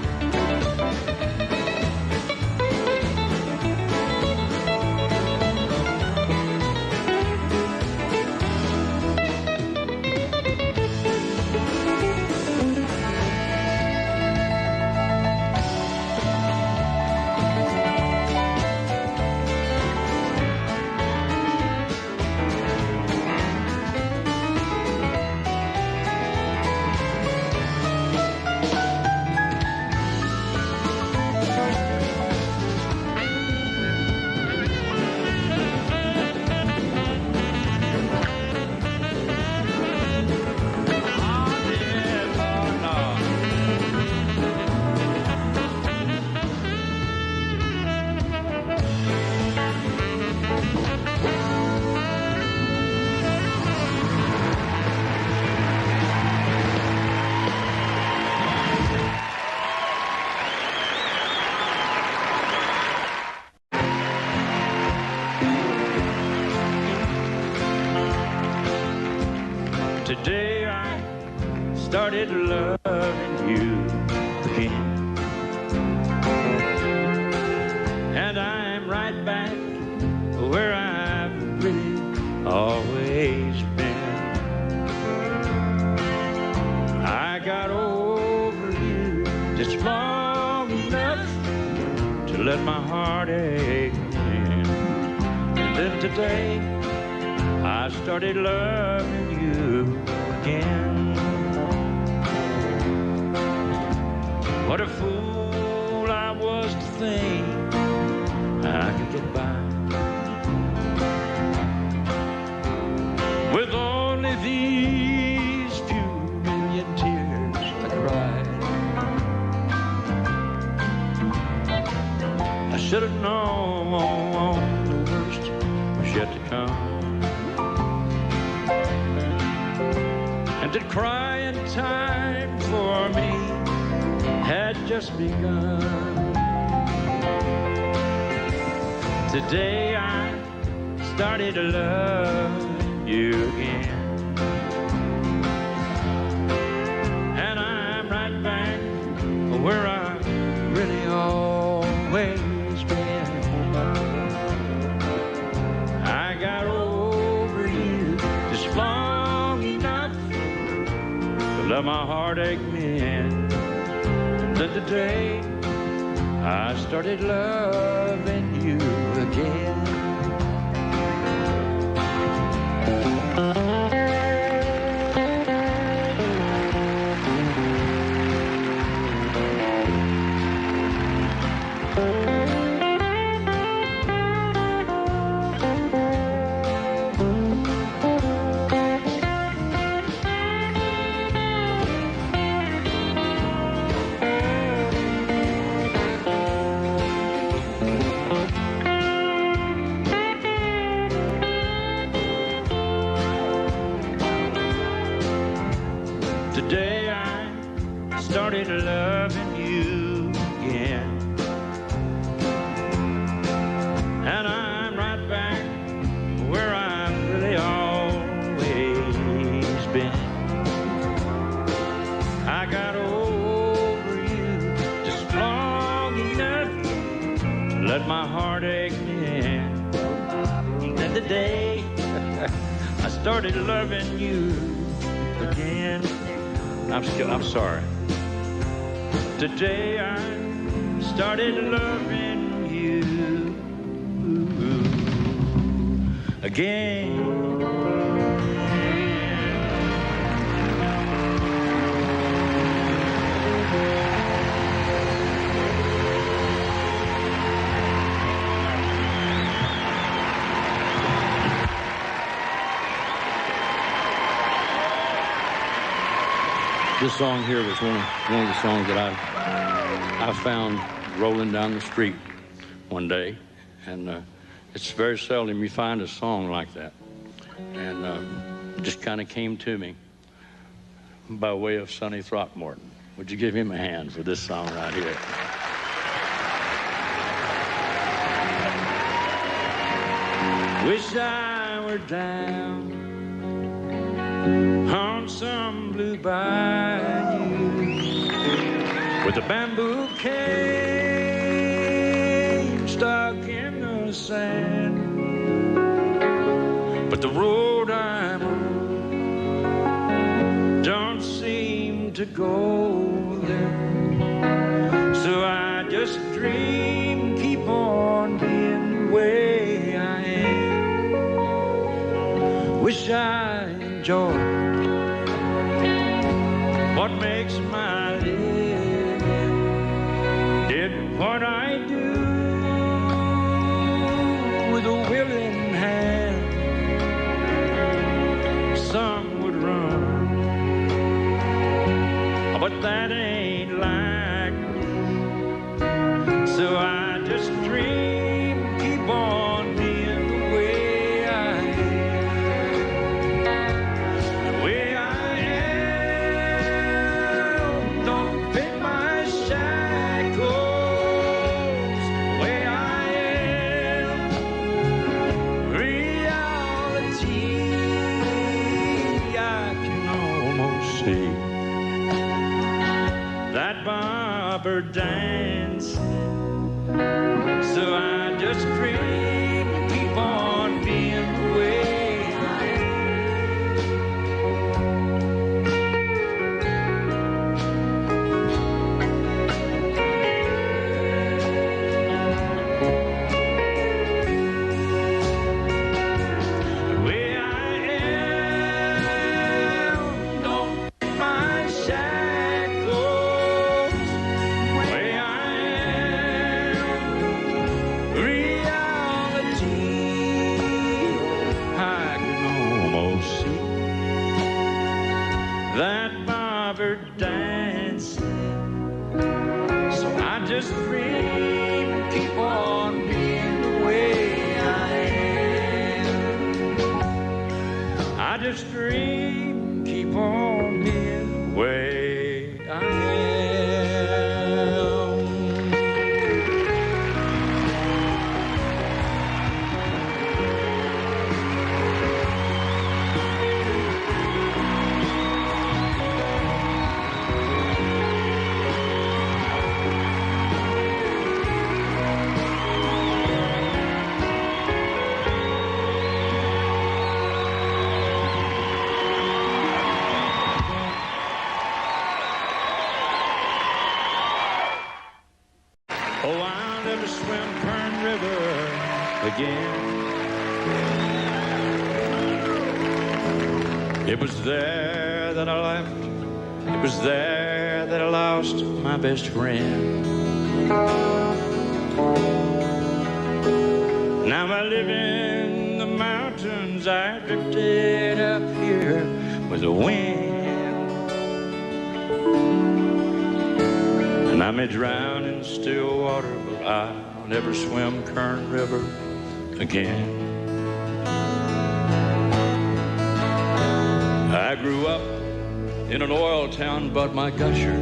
Today I started loving you again, and I'm right back where I've really always been. I got over you just long enough to let my heart ache in, and then today I started loving you again. What a fool I was to think I could get by with only these few million tears I cried. I should have known the worst was yet to come, and that crying time for me had just begun. Today I started to love you again, and I'm right back where I've really always been. I got over you just long enough to let my heartache mend. And then today I started loving you again. Today I started loving you again, and I'm right back where I've really always been. I got over you just long enough to let my heartache mend. And the day I started loving you again. I'm sorry. Today I started loving you again. This song here was one of the songs that I found rolling down the street one day, and It's very seldom you find a song like that. And it just kind of came to me by way of Sonny Throckmorton. Would you give him a hand for this song right here? Wish I were down on some blue bayou with a bamboo cane stuck in the sand. But the road I'm on don't seem to go there. So I just dream, keep on being the way I am. Wish I enjoyed what makes my living, did what I do with a willing hand. Some would run, but that ain't like me. So I just dream, keep on being the way I am. The way I am, don't pick my shackles. The way I am, reality I can almost see. That barber dancing, so I just dream, keep on being the way I The way I am, don't pick my shackles. The way I am, reality I can almost see. That barber dancing, so I just dream, keep on being the way I am. I just dream, keep on being the way I am. Oh, I'll never swim Kern River again. It was there that I left. It was there that I lost my best friend. Now I live in the mountains. I drifted up here with the wind. And I may drown in still water, but I'll never swim Kern River again. I grew up in an oil town, but my gusher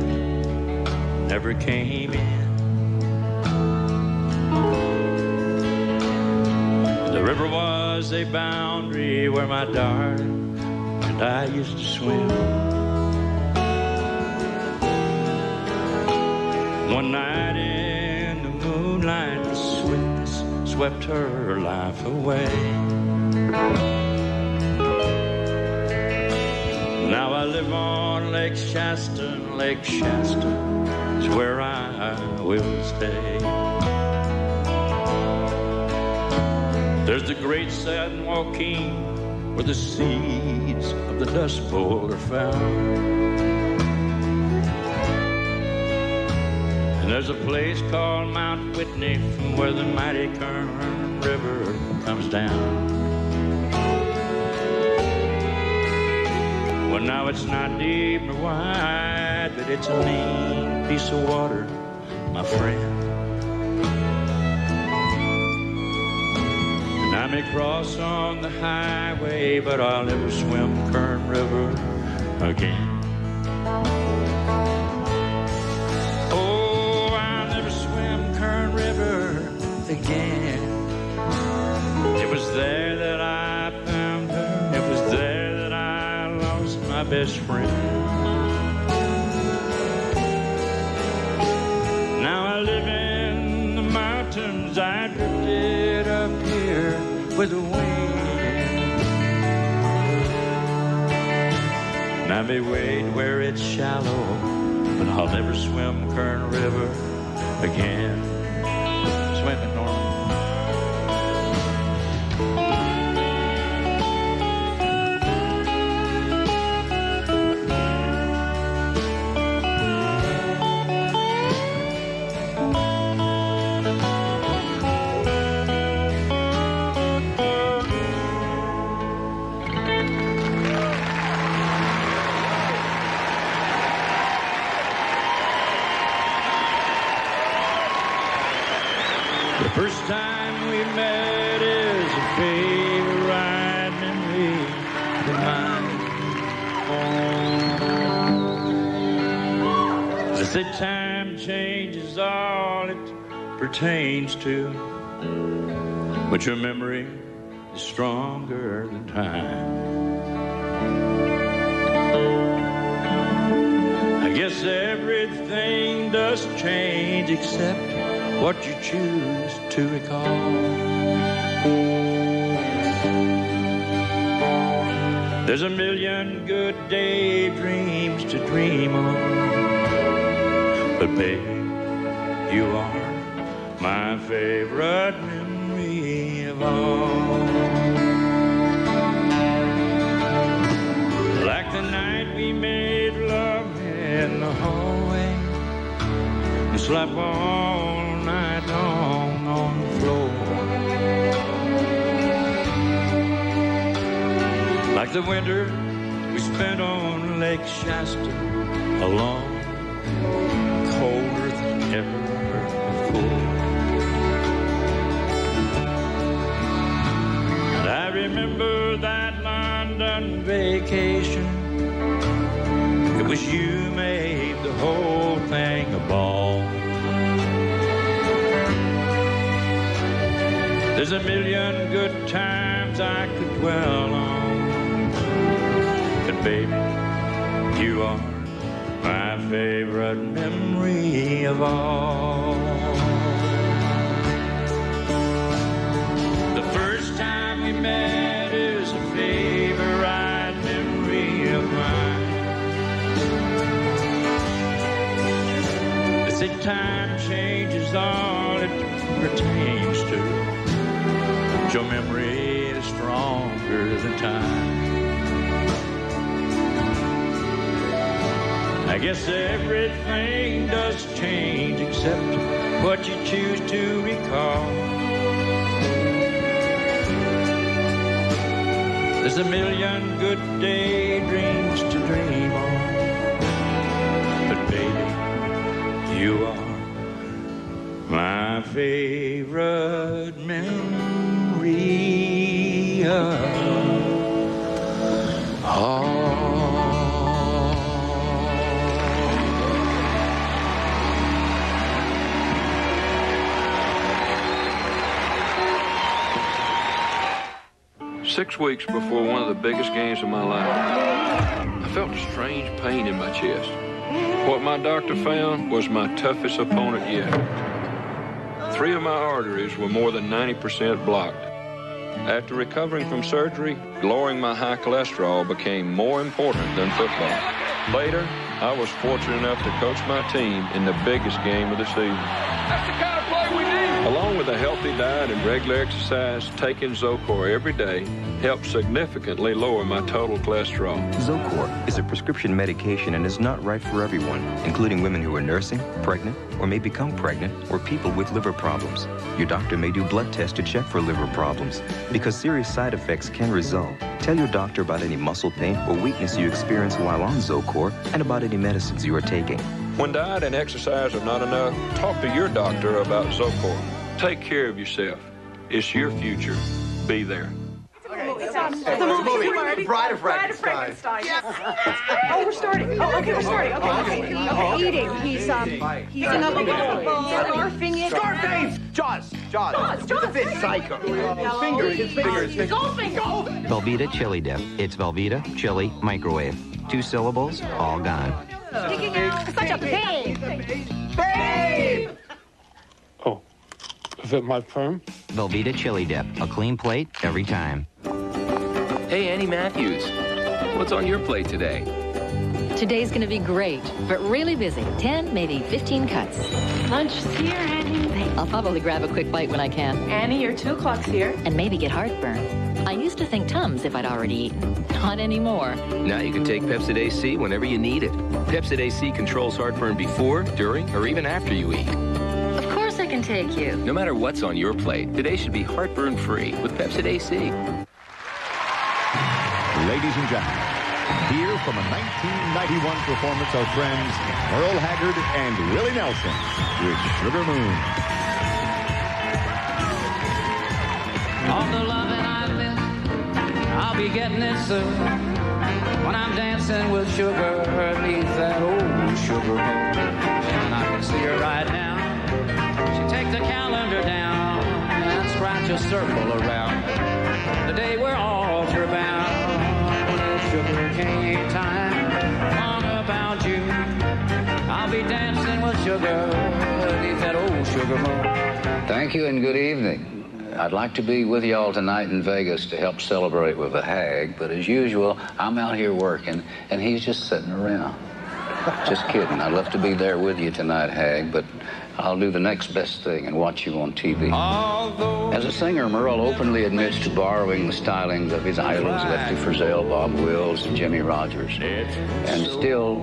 never came in. The river was a boundary where my darling and I used to swim. One night in the moonlight, the swiftness swept her life away. Now I live on Lake Shasta, and Lake Shasta is where I will stay. There's the great San Joaquin, where the seeds of the Dust Bowl are found. And there's a place called Mount Whitney, from where the mighty Kern River comes down. Well, now it's not deep nor wide, but it's a mean piece of water, my friend. I may cross on the highway, but I'll never swim the Kern River again. Oh, I'll never swim Kern River again. It was there that I found her. It was there that I lost my best friend. Now I live in the mountains. I drifted up here with the wind. And I may wade where it's shallow, but I'll never swim Kern River again. Swim it, Norman. First time we met is a favorite memory of mine. As I said, time changes all it pertains to, but your memory is stronger than time. I guess everything does change except what you choose to recall. There's a million good daydreams to dream on, but baby, you are my favorite memory of all. Like the night we made love in the hallway and slept all night long on the floor. Like the winter we spent on Lake Shasta, alone, colder than ever before. And I remember that London vacation. It was you made the whole thing a ball. There's a million good times I could dwell on, but baby, you are my favorite memory of all. The first time we met is a favorite memory of mine. They say time changes all it pertains to. Your memory is stronger than time. I guess everything does change except what you choose to recall. There's a million good daydreams to dream on, but baby, you are my favorite memory of all. 6 weeks before one of the biggest games of my life, I felt a strange pain in my chest. What my doctor found was my toughest opponent yet. 3 of my arteries were more than 90% blocked. After recovering from surgery, lowering my high cholesterol became more important than football. Later, I was fortunate enough to coach my team in the biggest game of the season. That's the kind of play we need! Along with a healthy diet and regular exercise, taking Zocor every day helps significantly lower my total cholesterol. Zocor is a prescription medication and is not right for everyone, including women who are nursing, pregnant, or may become pregnant, or people with liver problems. Your doctor may do blood tests to check for liver problems, because serious side effects can result. Tell your doctor about any muscle pain or weakness you experience while on Zocor and about any medicines you are taking. When diet and exercise are not enough, talk to your doctor about Zocor. Take care of yourself. It's your future. be there. It's the movie. Bride of Frankenstein. Yes. Oh, we're starting. Oh, okay, we're starting. Okay. Eating. He's in a bowl. Scarfing it. Scarface! Jaws. The fish. Psycho. His fingers. Golfing. Velveeta chili dip. It's Velveeta chili microwave. 2 syllables, all gone. Kicking out. Such a pain. Babe! Oh, is it my turn? Velveeta chili dip. A clean plate every time. Hey, Annie Matthews. What's on your plate today? Today's going to be great, but really busy. 10, maybe 15 cuts. Lunch is here, Annie. I'll probably grab a quick bite when I can. Annie, your 2 o'clock's here. And maybe get heartburn. I used to think Tums if I'd already eaten. Not anymore. Now you can take Pepsid AC whenever you need it. Pepsid AC controls heartburn before, during, or even after you eat. Of course I can take you. No matter what's on your plate, today should be heartburn-free with Pepsid AC. Ladies and gentlemen, here from a 1991 performance of friends Merle Haggard and Willie Nelson with Sugar Moon. All the loving I've missed, I'll be getting it soon. When I'm dancing with sugar, beneath that old sugar moon. And I can see her right now. She takes the calendar down and scratch a circle around the day we're all bound. Sugar cane time, long about you. I'll be dancing with sugar beneath that old sugar moon. Thank you and good evening. I'd like to be with y'all tonight in Vegas to help celebrate with the HAG, but as usual, I'm out here working, and he's just sitting around. Just kidding. I'd love to be there with you tonight, HAG, but I'll do the next best thing and watch you on TV. As a singer, Merle openly admits to borrowing the stylings of his idols, Lefty Frizzell, Bob Wills, and Jimmy Rogers. And still,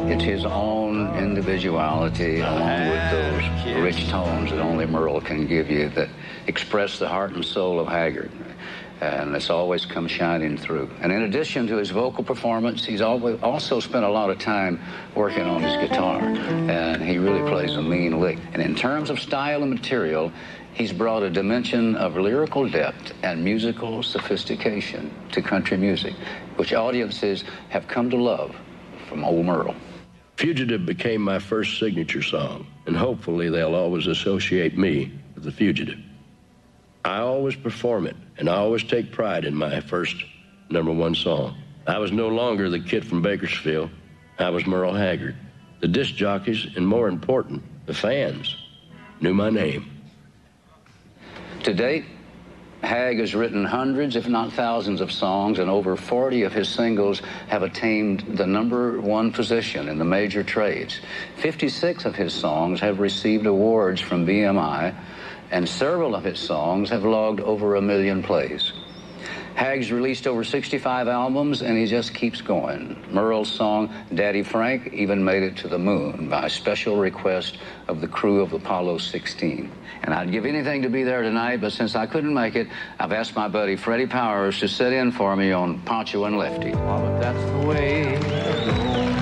it's his own individuality, along with those rich tones that only Merle can give you, that express the heart and soul of Haggard. And it's always come shining through. And in addition to his vocal performance, he's also spent a lot of time working on his guitar. And he really plays a mean lick. And in terms of style and material, he's brought a dimension of lyrical depth and musical sophistication to country music, which audiences have come to love from old Merle. Fugitive became my first signature song, and hopefully they'll always associate me with the Fugitive. I always perform it, and I always take pride in my first #1 song. I was no longer the kid from Bakersfield. I was Merle Haggard. The disc jockeys, and more important, the fans, knew my name. To date, HAG has written hundreds, if not thousands, of songs, and over 40 of his singles have attained the #1 position in the major trades. 56 of his songs have received awards from BMI, and several of his songs have logged over 1 million plays. HAG's released over 65 albums, and he just keeps going. Merle's song, Daddy Frank, even made it to the moon by special request of the crew of Apollo 16. And I'd give anything to be there tonight, but since I couldn't make it, I've asked my buddy Freddie Powers to sit in for me on Pancho and Lefty. Oh, but that's the way it goes.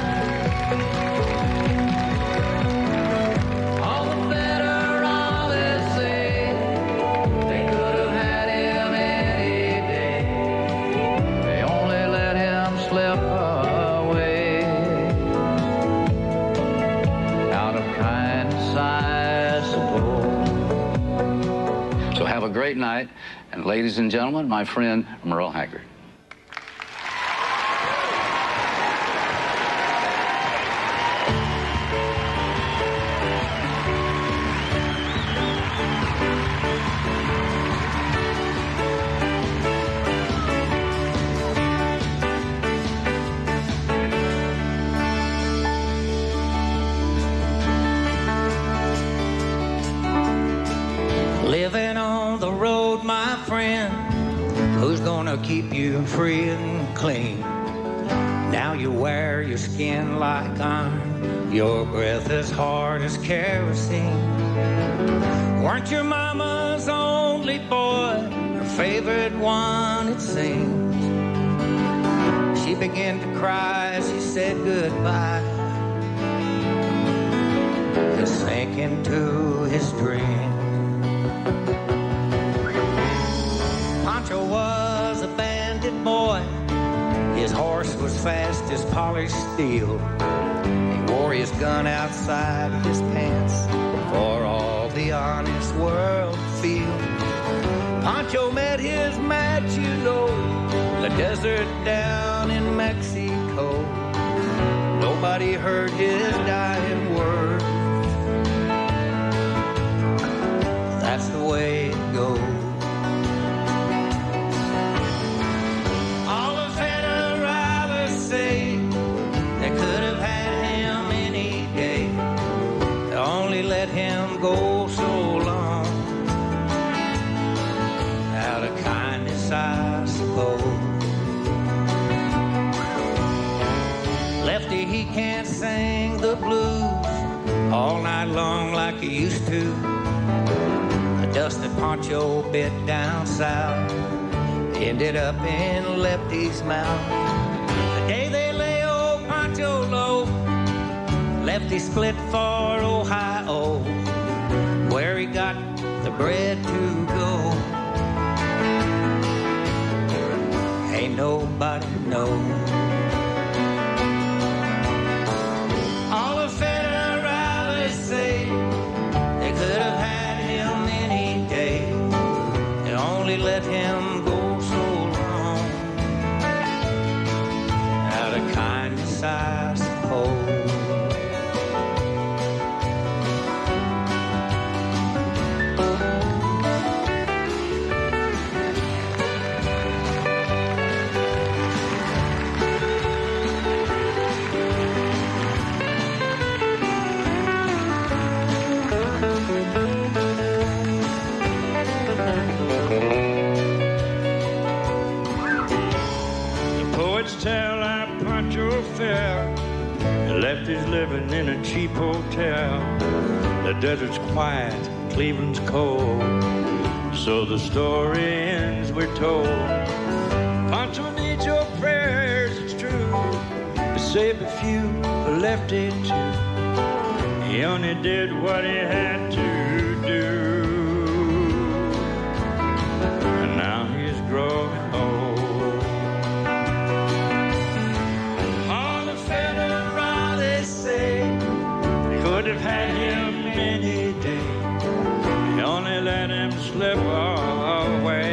Great night, and ladies and gentlemen, my friend Merle Haggard. Living on the road, my friend, who's gonna keep you free and clean? Now you wear your skin like iron, your breath as hard as kerosene. Weren't your mama's only boy, her favorite one, it seems? She began to cry as she said goodbye, to sink into his dream. horse was fast as polished steel. He wore his gun outside his pants for all the honest world to feel. Pancho met his match, you know, the desert down in Mexico. Nobody heard his dying words. That's the way it goes. All the federal robbers say they could have had him any day. They only let him go so long. Out of kindness, I suppose. Lefty, he can't sing the blues all night long like he used to. The dust that Pancho bit down south ended up in Lefty's mouth. The day they lay old Pancho low, Lefty split for Ohio, where he got the bread to go. Ain't nobody knows. All the federalists say they could have had him any day. They only let him go so long. Out of kindness, I suppose. Tell how Pancho fell. He left his living in a cheap hotel. The desert's quiet, Cleveland's cold. So the story ends, we're told. Pancho needs your prayers, it's true. To save a few, left it too. He only did what he had to do. And now he's growing old. Could have had him any day. He only let him slip away.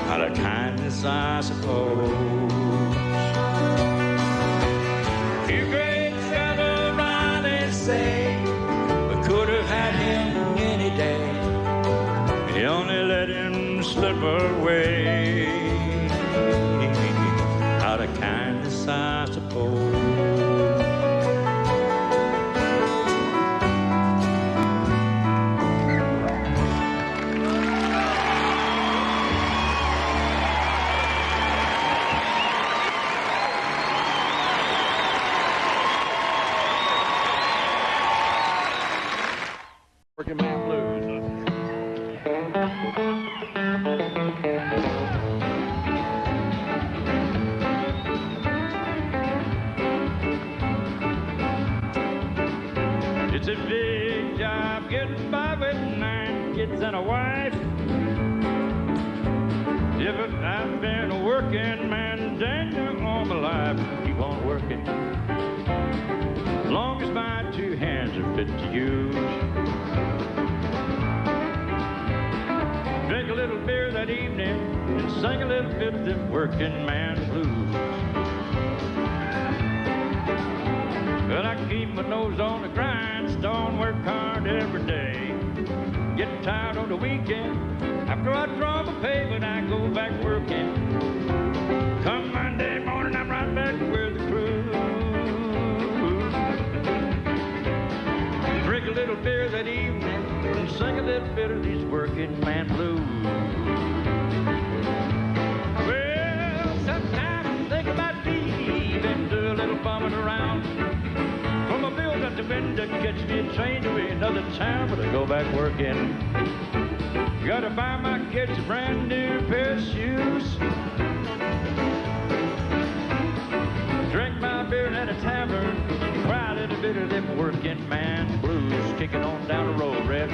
Out of kindness, I suppose. You great fellow, they say, we could have had him any day. He only let him slip away. Out of kindness, I suppose. Working Man Blues. It's a big job getting by with 9 kids and a wife. Yeah, but I've been a working man dang near all my life. Keep on working as long as my 2 hands are fit to use. Drink a little beer that evening and sing a little bit of them working man blues. Well, I keep my nose on the grindstone, work hard every day. Get tired on the weekend. After I draw my pay, when I go back working. Come Monday morning, I'm right back with the crew. Drink a little beer that evening and sing a little bit of these working man blues. Well, sometimes I think about leaving, do a little bumming around. Throw my bills out the window, catch me a train to another town, but I go back working. Gotta buy my kids a brand new pair of shoes. Drink my beer at a tavern, cry a little bit of them working man blues, kicking on down the road, Red.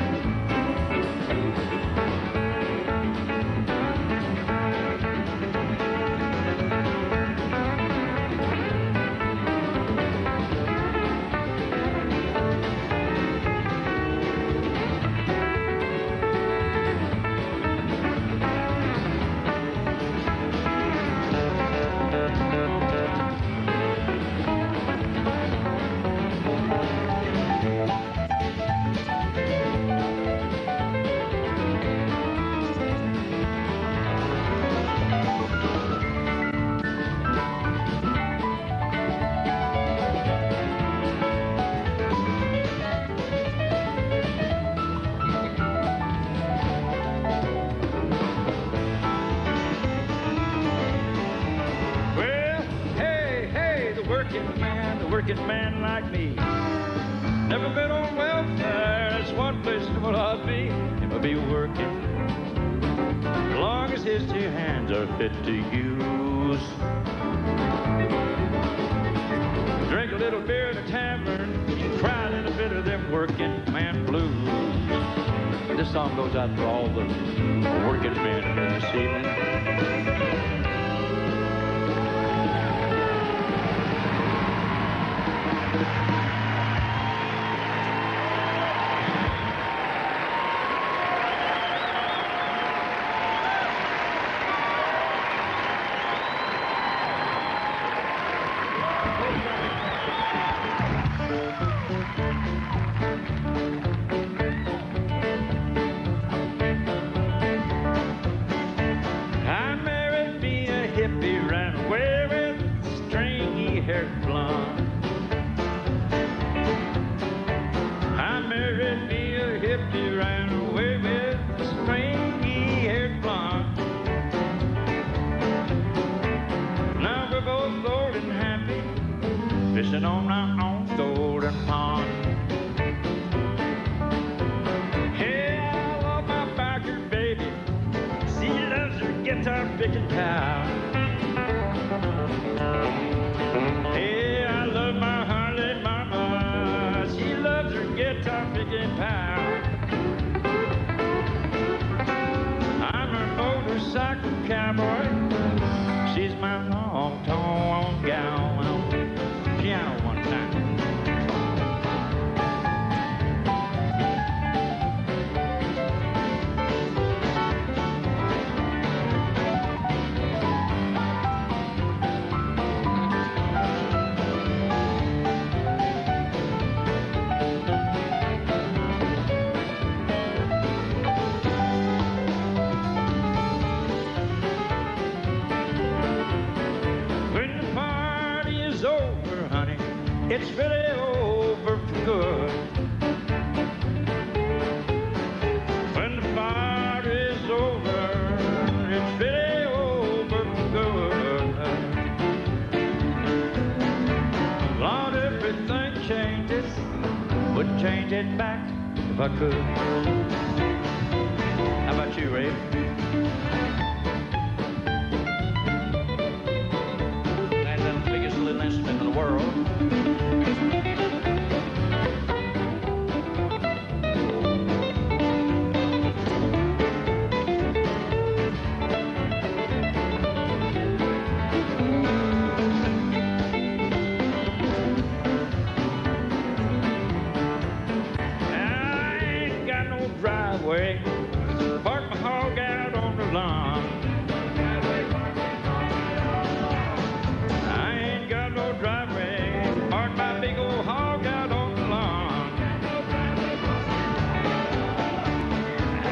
working man like me. Never been on welfare, that's one place where I'll be. If I be working, as long as his two hands are fit to use. Drink a little beer in a tavern, cry a little bit of them working man blues. This song goes out to all the working men here this evening. Fishing on our own golden pond. Hey, I love my biker baby. She loves her guitar picking pal. Hey, I love my Harley mama. She loves her guitar picking pal. I'm her motorcycle cowboy. She's my long-tone gal. Piano one time. When the party is over, honey, it's really over for good. When the party is over, it's really over for good. Lord, everything changes, wouldn't change it back if I could. How about you, Ray? That's the biggest little instrument in the world. Driveway, park my hog out on the lawn. I ain't got no driveway, park my big old hog out on the lawn. I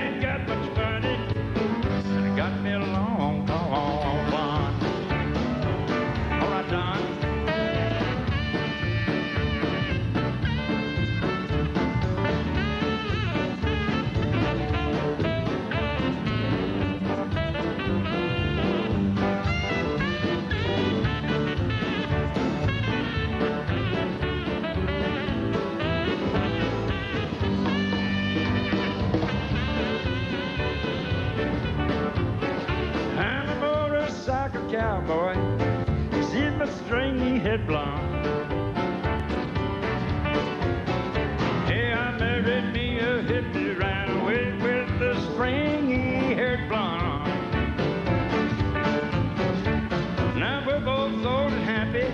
ain't got much money, and I got me a long, long blonde. All right, Don. Cowboy, see my stringy head blonde. Hey, I married me a hippie, ran away with the stringy haired blonde. Now we're both old and happy,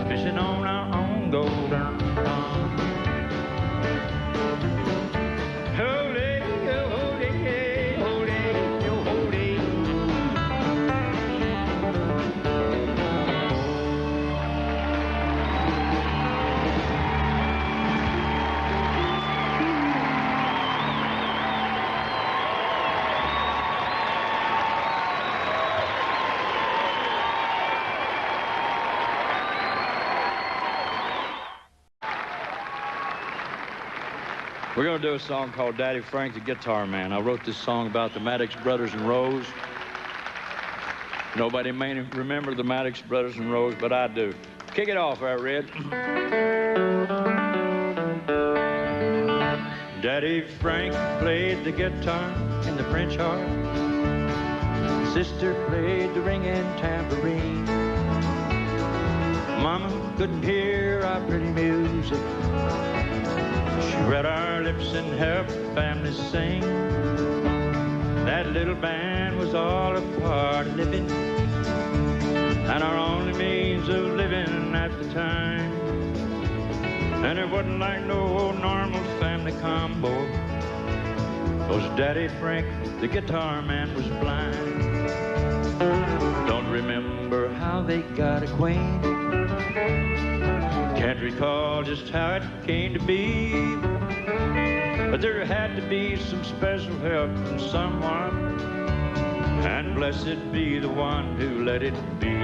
fishing on our own golden pond. Holy, holy, holy, holy. We're going to do a song called Daddy Frank the Guitar Man. I wrote this song about the Maddox Brothers and Rose. Nobody may remember the Maddox Brothers and Rose, but I do. Kick it off there, Red. Daddy Frank played the guitar and the French harp. Sister played the ring and tambourine. Mama couldn't hear our pretty music. She read our lips and helped the family sing. That little band was all a part of living, and our only means of living at the time. And it wasn't like no old normal family combo, 'cause Daddy Frank, the guitar man, was blind. Don't remember how they got acquainted, can't recall just how it came to be, but there had to be some special help from someone, and blessed be the one who let it be.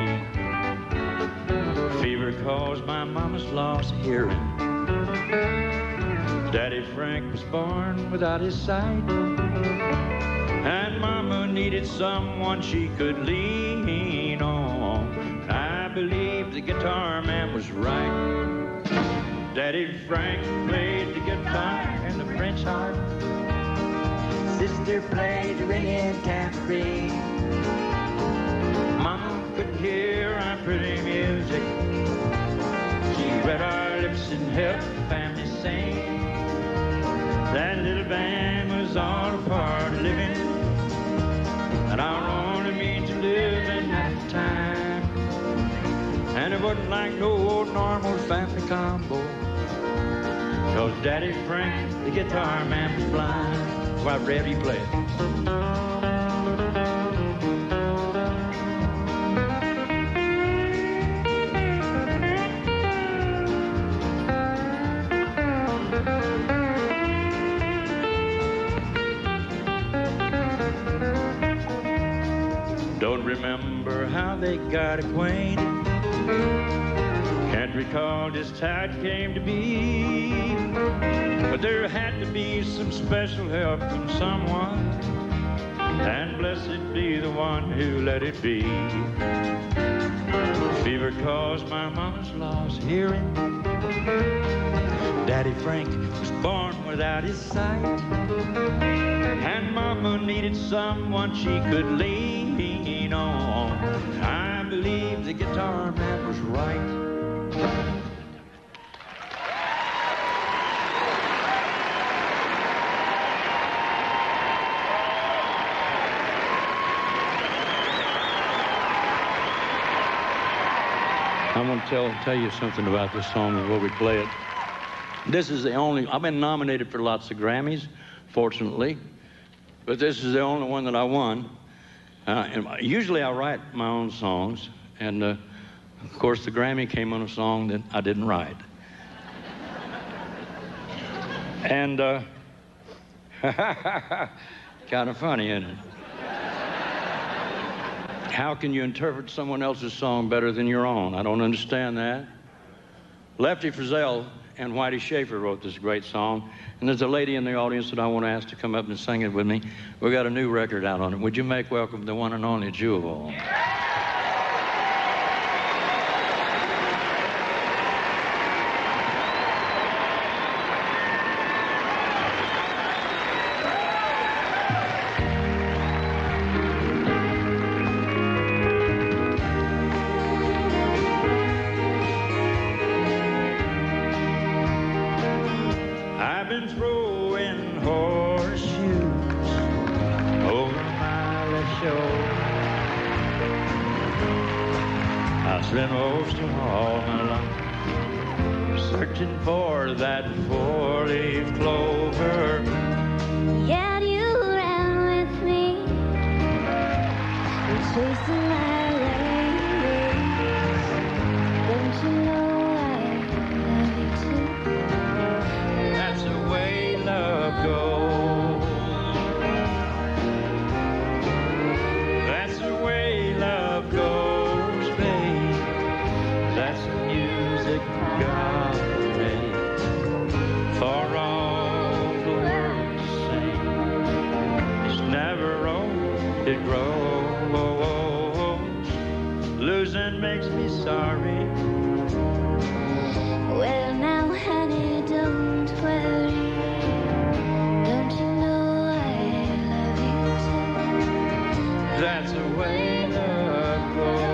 Fever caused my mama's loss of hearing. Daddy Frank was born without his sight, and Mama needed someone she could lean on. I believe the guitar man was right. Daddy Frank played the guitar and the French harp. Sister played the ring and tambourine. Mama couldn't hear our pretty music. She read our lips and helped the family sing. That little band was all a part of living, and our only means of living at the time. And it wasn't like no old normal family combo, 'cause Daddy Frank, the guitar man, was blind. Why, Red, he played. Don't remember how they got acquainted, can't recall just how it came to be, but there had to be some special help from someone, and blessed be the one who let it be. Fever caused my mama's loss of hearing. Daddy Frank was born without his sight, and Mama needed someone she could lean on. I believe the guitar man was right. I'm going to tell you something about this song before we play it. This is the only, I've been nominated for lots of Grammys, fortunately, but this is the only one that I won. And usually I write my own songs, and of course the Grammy came on a song that I didn't write. And kind of funny, isn't it? How can you interpret someone else's song better than your own? I don't understand that. Lefty Frizzell and Whitey Schaefer wrote this great song, and there's a lady in the audience that I want to ask to come up and sing it with me. We got a new record out on it. Would you make welcome the one and only Jewel? I've been throwing horseshoes over my left shoulder. I spent most of all my life searching for that four-leaf clover. Yeah, you ran with me, chasing my rainbows. Don't you know I love you too? That's the way love goes. That's the way love goes, babe. That's the music God made for all the world to sing. It's never old, it grows. Losing makes me sorry. way love goes.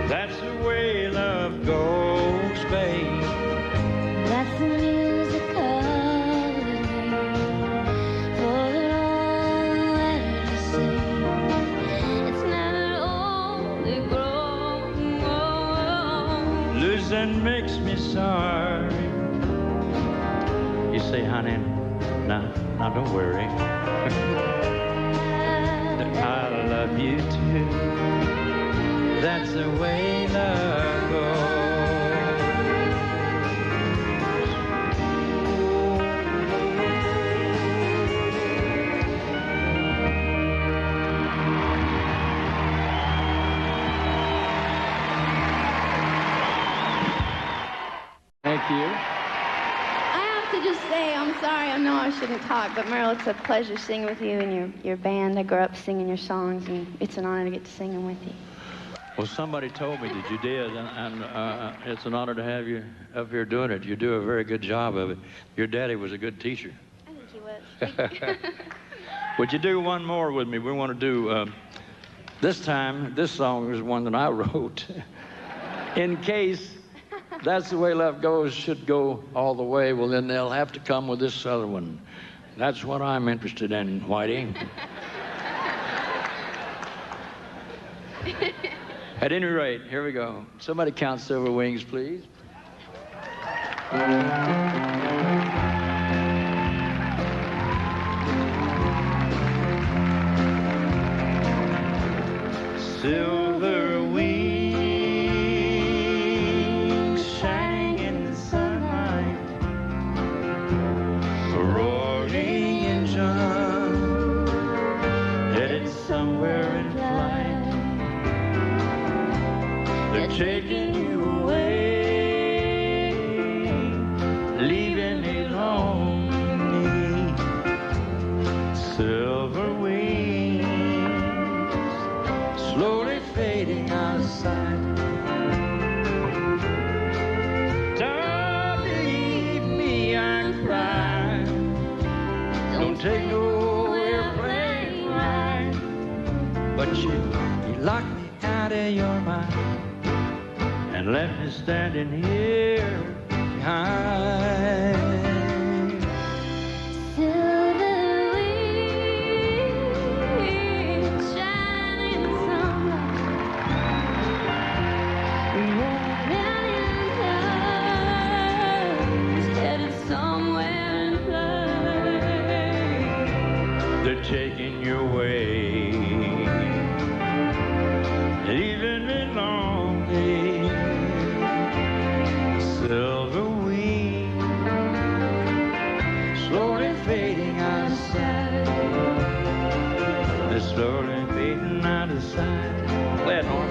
That's the way love goes, babe. That's the music of the for it all ever to see. It's never only growing. Losing makes me sorry. You say, honey, now don't worry. I love you too. That's the way love goes. Thank you. I have to just say, I'm sorry, I know I shouldn't talk, but Merle, it's a pleasure singing with you and your band. I grew up singing your songs, and it's an honor to get to sing them with you. Well, somebody told me that you did, and it's an honor to have you up here doing it. You do a very good job of it. Your daddy was a good teacher. I think he was. Would you do one more with me? We want to do, this time, this song is one that I wrote. In case That's the Way Love Goes should go all the way, well, then they'll have to come with this other one. That's what I'm interested in, Whitey. At any rate, here we go. Somebody count Silver Wings, please. Silver wings shining in the sunlight, a roaring engine headed somewhere in flight. They're taking you away, leaving me lonely. Silver wings slowly fading out of sight. Don't leave me, I cry. Don't take no airplane ride. But you locked me out of your mind and left me standing here behind. Silver wings shining in the sunlight, rolling clouds headed somewhere in flight. They're taking you away, leaving me lonely. Silver wings slowly fading out of sight. They're slowly fading out of sight. Play it, Norm.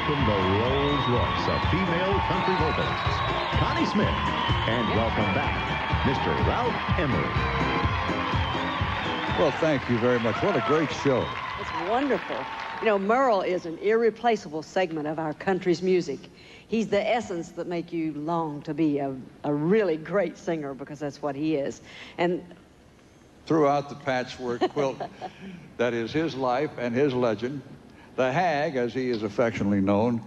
welcome the Rolls Royce of female country vocalists, Connie Smith, and welcome back, Mr. Ralph Emery. Well, thank you very much. What a great show. It's wonderful. You know, Merle is an irreplaceable segment of our country's music. He's the essence that make you long to be a really great singer, because that's what he is. And Throughout the patchwork quilt that is his life and his legend, the HAG, as he is affectionately known,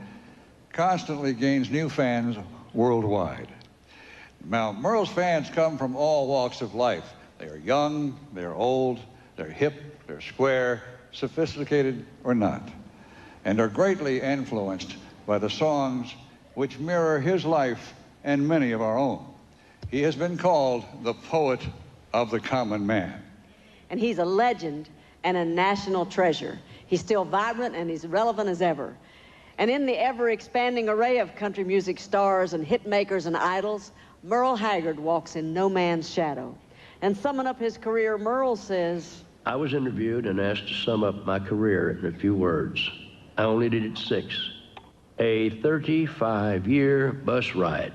constantly gains new fans worldwide. Now, Merle's fans come from all walks of life. They are young, they're old, they're hip, they're square, sophisticated or not, and are greatly influenced by the songs which mirror his life and many of our own. He has been called the poet of the common man. And he's a legend and a national treasure. He's still vibrant and he's relevant as ever. And in the ever-expanding array of country music stars and hit makers and idols, Merle Haggard walks in no man's shadow. And summing up his career, Merle says, I was interviewed and asked to sum up my career in a few words. I only needed 6. A 35-year bus ride.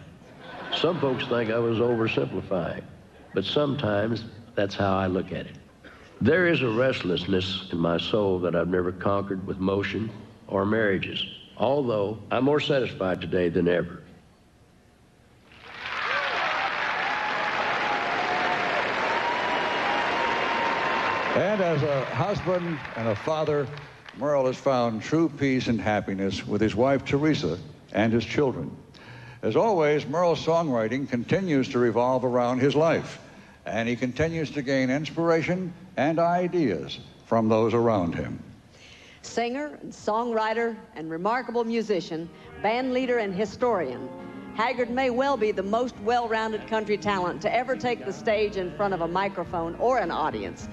Some folks think I was oversimplifying, but sometimes that's how I look at it. There is a restlessness in my soul that I've never conquered with motion or marriages, although I'm more satisfied today than ever. And as a husband and a father, Merle has found true peace and happiness with his wife, Teresa, and his children. As always, Merle's songwriting continues to revolve around his life, and he continues to gain inspiration and ideas from those around him. singer, and songwriter, and remarkable musician, band leader, and historian, Haggard may well be the most well-rounded country talent to ever take the stage in front of a microphone or an audience.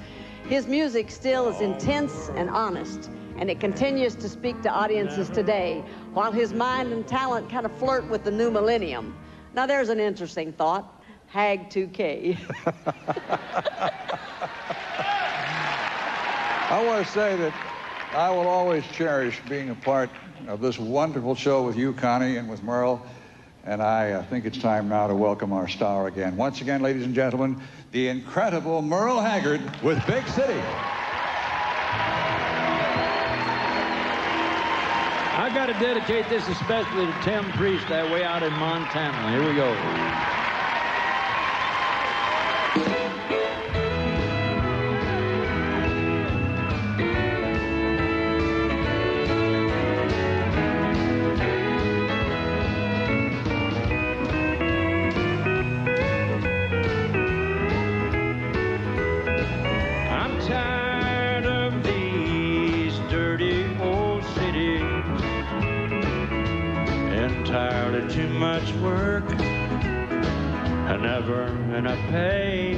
His music still is intense and honest, and it continues to speak to audiences today, while his mind and talent kind of flirt with the new millennium. Now there's an interesting thought. HAG 2K. I want to say that I will always cherish being a part of this wonderful show with you, Connie, and with Merle. And I think it's time now to welcome our star again. Once again, ladies and gentlemen, the incredible Merle Haggard with Big City. I got to dedicate this especially to Tim Priest, that way out in Montana. Here we go. Too much work and never enough pay,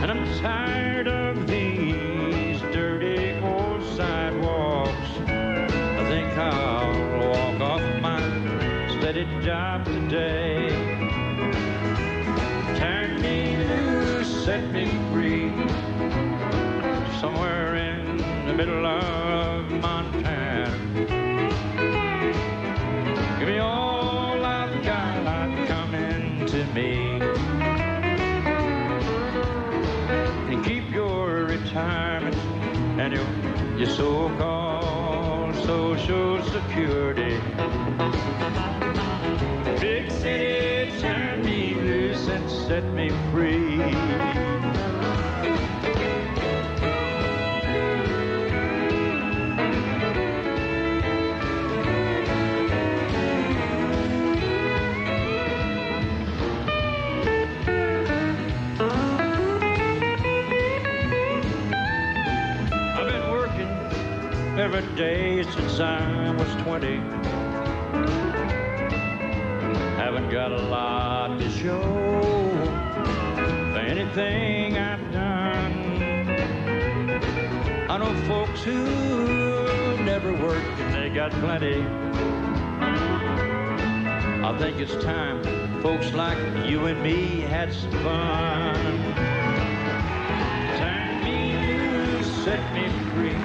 and I'm tired of these dirty old sidewalks. I think I'll walk off my steady job today. Turn me loose, set me free, somewhere in the middle of Montana. Give me all I've got coming to me, and keep your retirement and your so-called Social Security. Big city, turn me loose and set me free. Every day since I was 20, haven't got a lot to show for anything I've done. I know folks who never worked and they got plenty. I think it's time folks like you and me had some fun. Turn me loose, set me free,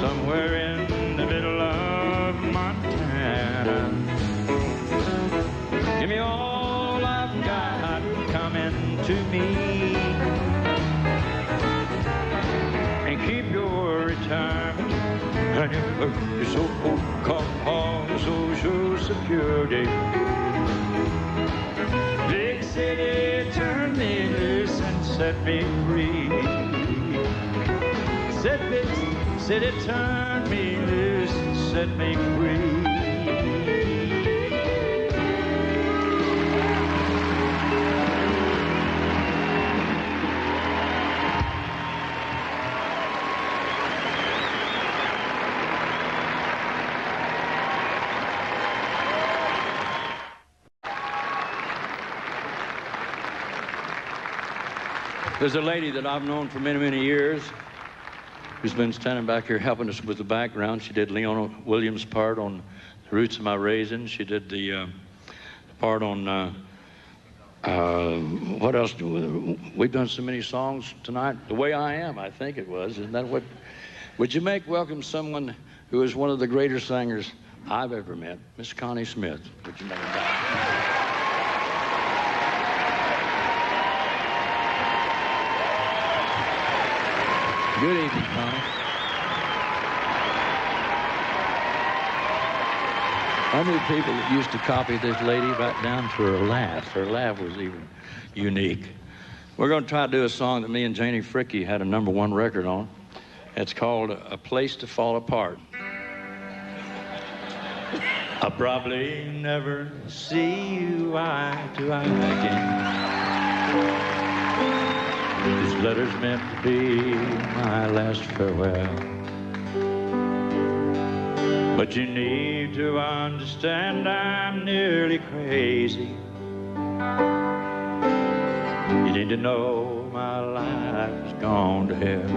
somewhere somewhere in the middle of Montana. Give me all I've got coming to me, and keep your retirement and your so-called Social Security. Big city, turn me loose and set me free. Big city, turn me loose and set me free. There's a lady that I've known for many, many years who's been standing back here helping us with the background. She did Leona Williams' part on The Roots of My Raisin. She did the part on, what else? We've done so many songs tonight. The Way I Am, I think it was. Isn't that what? Would you make welcome someone who is one of the greatest singers I've ever met, Miss Connie Smith? Would you make it back? Good evening, Connie. I knew people that used to copy this lady right down to her laugh. Her laugh was even unique. We're going to try to do a song that me and Janie Fricke had a #1 record on. It's called A Place to Fall Apart. I'll probably never see you eye to eye again. This letter's meant to be my last farewell. But you need to understand I'm nearly crazy. You need to know my life's gone to hell.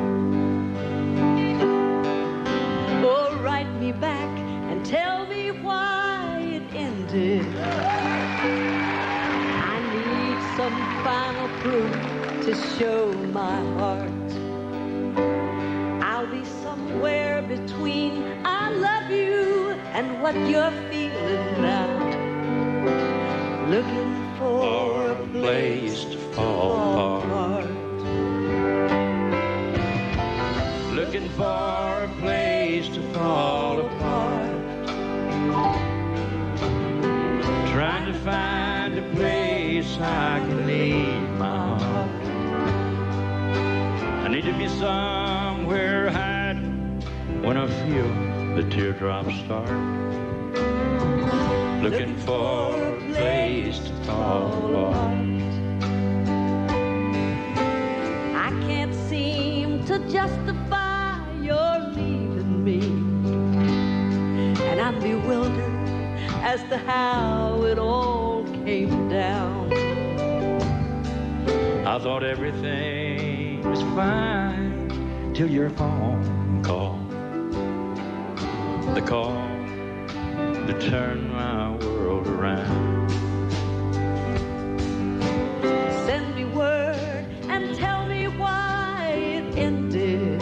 Oh, write me back and tell me why it ended. I need some final proof to show my heart. I'll be somewhere between I love you and what you're feeling now. Looking for a place to fall apart. Looking for a place to fall apart. Trying to find a place I can leave my heart. I need to be somewhere hiding when I feel the teardrops start. Looking for a place to fall apart. I can't seem to justify your leaving me, and I'm bewildered as to how it all came down. I thought everything was fine till your phone call. The call that turned my world around. Send me word and tell me why it ended.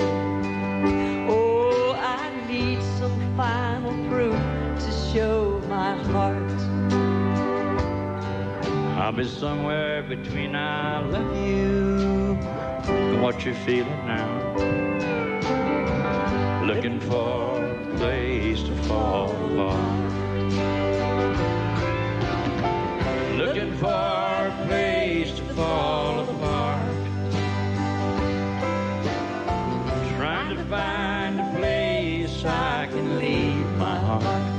Oh, I need some final proof to show my heart. I'll be somewhere between I love you and what you're feeling now. Looking for a place to fall apart. Looking for a place to fall apart. Trying to find a place I can leave my heart.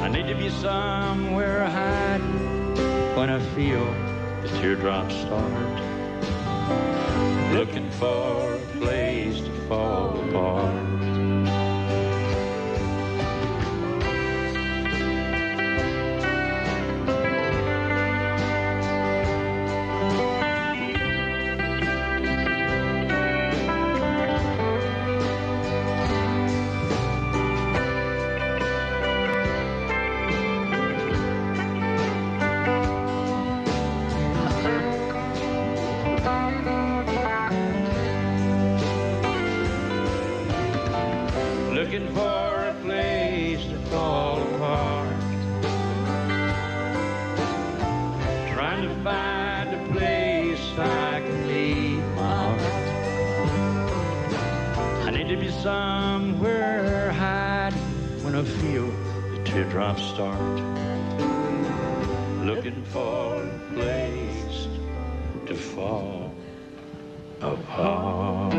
I need to be somewhere hiding when I feel the teardrops start. Looking for a place to fall apart. somewhere hiding when I feel the teardrops start. Looking for a place to fall apart.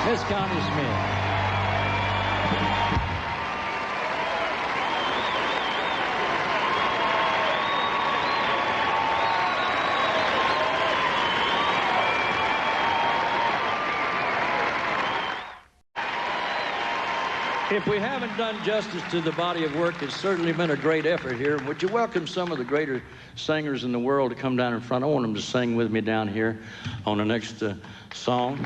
Miss Connie Smith. If we haven't done justice to the body of work, it's certainly been a great effort here. Would you welcome some of the greater singers in the world to come down in front? I want them to sing with me down here on the next song.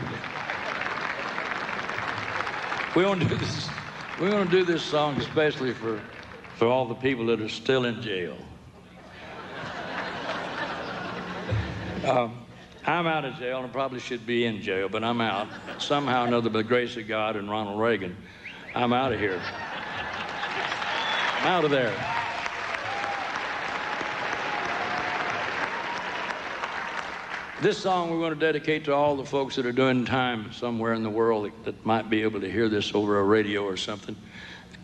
We want to do this. We want to do this song especially for all the people that are still in jail. I'm out of jail and probably should be in jail, but I'm out. Somehow or another, by the grace of God and Ronald Reagan, I'm out of here. I'm out of there. This song we're going to dedicate to all the folks that are doing time somewhere in the world that might be able to hear this over a radio or something.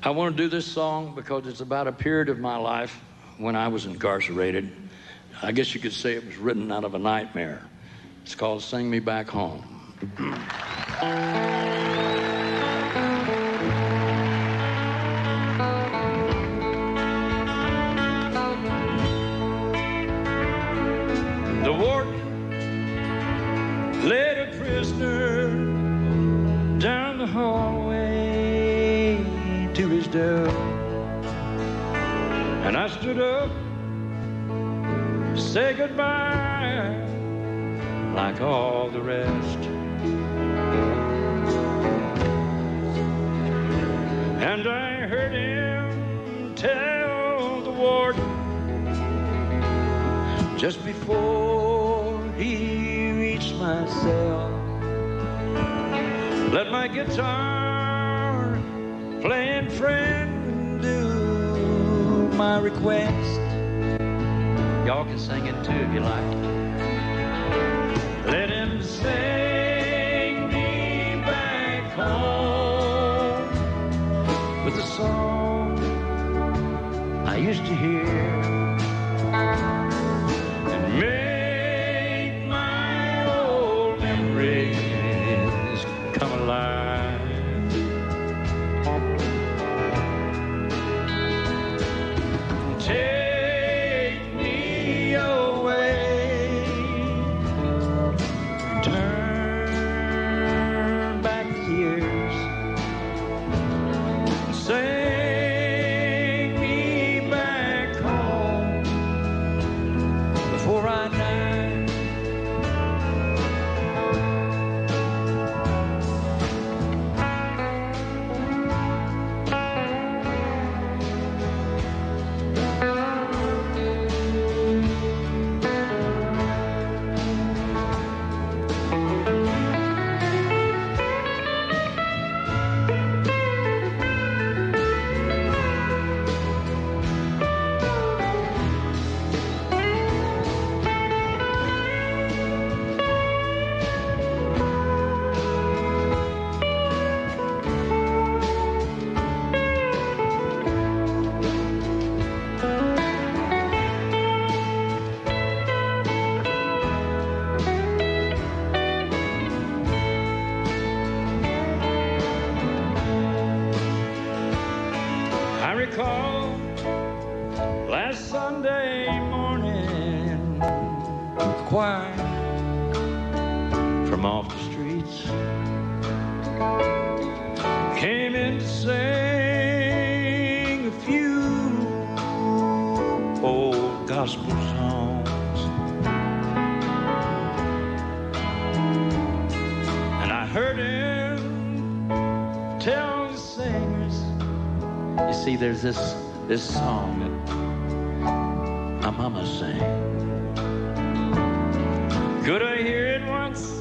I want to do this song because it's about a period of my life when I was incarcerated. I guess you could say it was written out of a nightmare. It's called Sing Me Back Home. The warden led a prisoner down the hallway to his cell, and I stood up to say goodbye like all the rest. And I heard him tell the warden just before he reached my cell, let my guitar playing friend do my request. Y'all can sing it too if you like. Let him sing me back home with a song I used to hear, and make my old memories come alive. Take me away, turn back the years, sing me back home before I die. I recall last Sunday morning, the choir from off the streets came in to sing a few old gospel songs, and I heard him tell the singers, you see, there's this song that my mama sang. Could I hear it once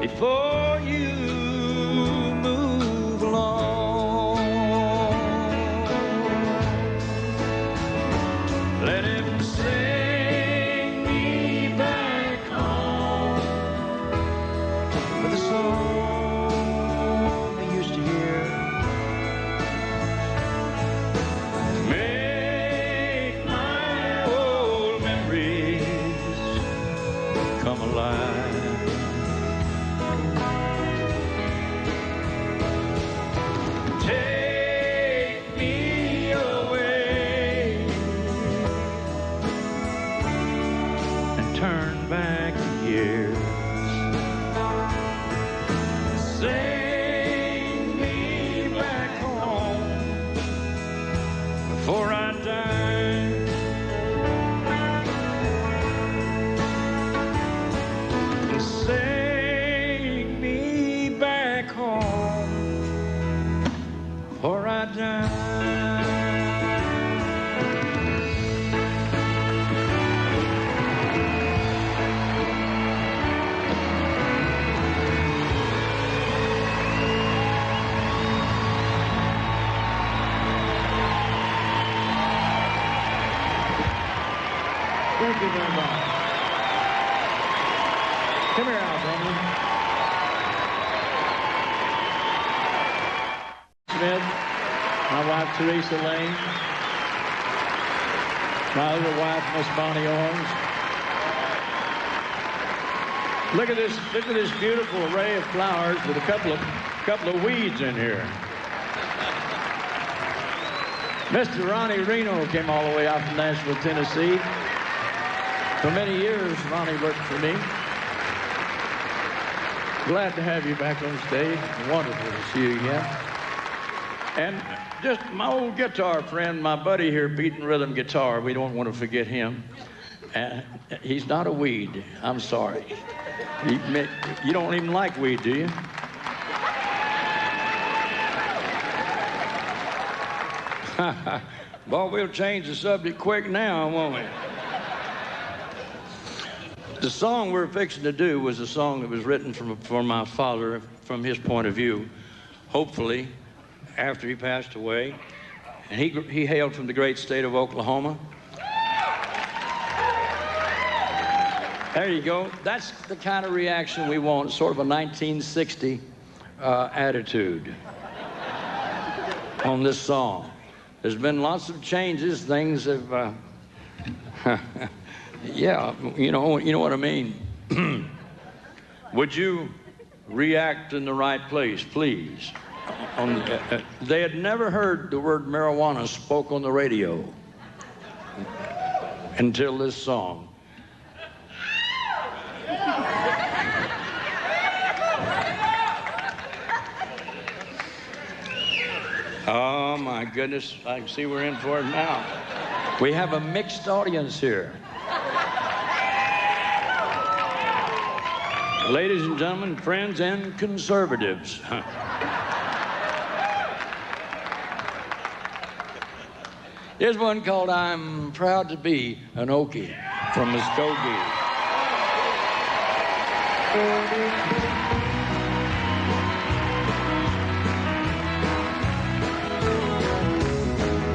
before you move along? Let him sing me back home take me away and turn back the years. Sing me back home before I die. Sing me back home before I die. Thank you very much. Come here, Al Brumley. Smith, my wife Teresa Lane, my other wife Miss Bonnie Owens. Look at this beautiful array of flowers with a couple of weeds in here. Mr. Ronnie Reno came all the way out from Nashville, Tennessee. For many years, Ronnie worked for me. Glad to have you back on stage. Wonderful to see you again. And just my old guitar friend, my buddy here, beating rhythm guitar. We don't want to forget him. He's not a weed. I'm sorry. You don't even like weed, do you? Well, we'll change the subject quick now, won't we? The song we're fixing to do was a song that was written for my father from his point of view, hopefully, after he passed away. And he hailed from the great state of Oklahoma. There you go. That's the kind of reaction we want, sort of a 1960 attitude on this song. There's been lots of changes. Things have... yeah, you know what I mean. Would you react in the right place, please? They had never heard the word marijuana spoke on the radio until this song. Oh, my goodness. I can see we're in for it now. We have a mixed audience here. Ladies and gentlemen, friends and conservatives. Here's one called I'm Proud to Be an Okie from Muskogee.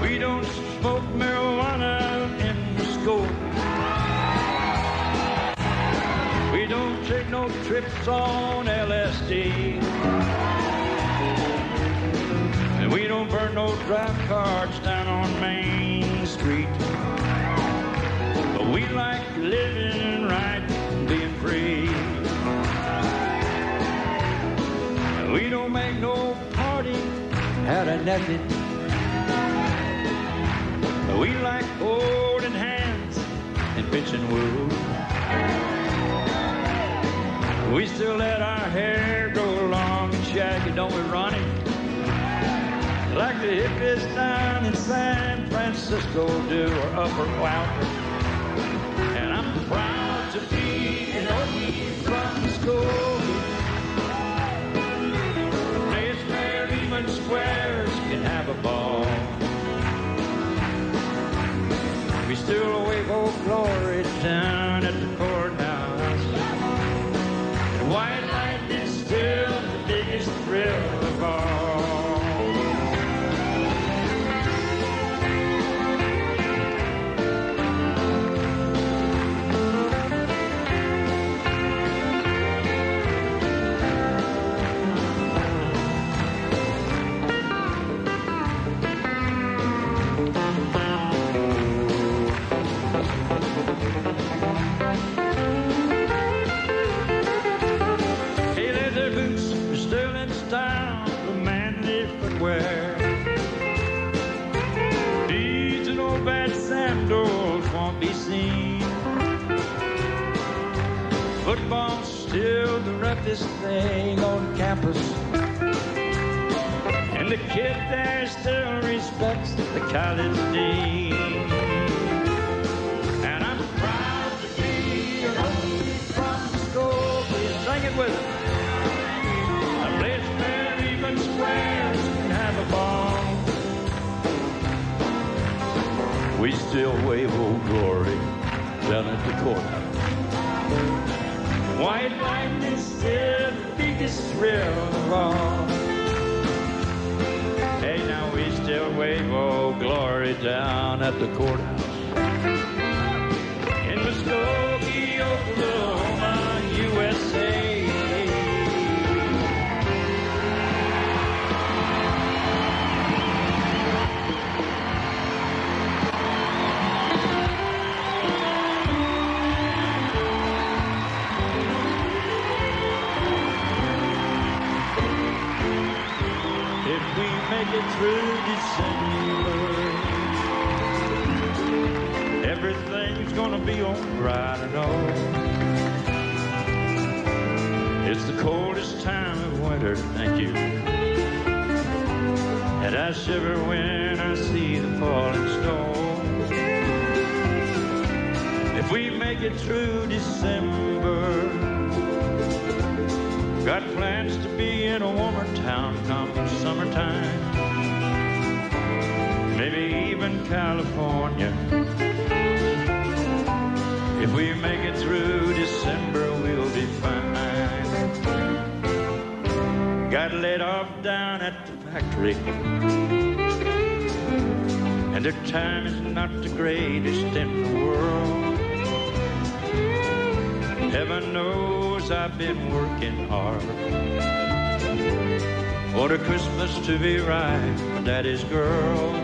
We don't smoke marijuana in Muskogee. We don't take no trips on LSD. And we don't burn no drive cards down on Main Street. But we like living right and being free. And we don't make no party out of nothing. But we like holding hands and pitching wood. We still let our hair grow long and shaggy, don't we, Ronnie? Like the hippies down in San Francisco do, or Upper Walker. And I'm proud to be an Okie from Muskogee. Place where even squares can have a ball. We still wave old glory down at the courthouse. And white lightning's still the biggest thrill of all. Hey, leather boots are still in style, the manly footwear. Football's still the roughest thing on campus. And the kid there still respects the college dean. And I'm proud to be an old from school. Please sing it with us. A place where even squares can have a ball. We still wave Old Glory down at the courthouse. White light is still the biggest thrill of all. Hey, now we still wave Old Glory down at the courthouse. In Muskogee, Oklahoma, USA. Make it through December, everything's gonna be alright, I know. It's the coldest time of winter, thank you. And I shiver when I see the falling snow. If we make it through December, got plans to be in a warmer town come summertime. Maybe even California. If we make it through December, we'll be fine. Got laid off down at the factory, and their time is not the greatest in the world. Heaven knows I've been working hard for the Christmas to be right for Daddy's girl.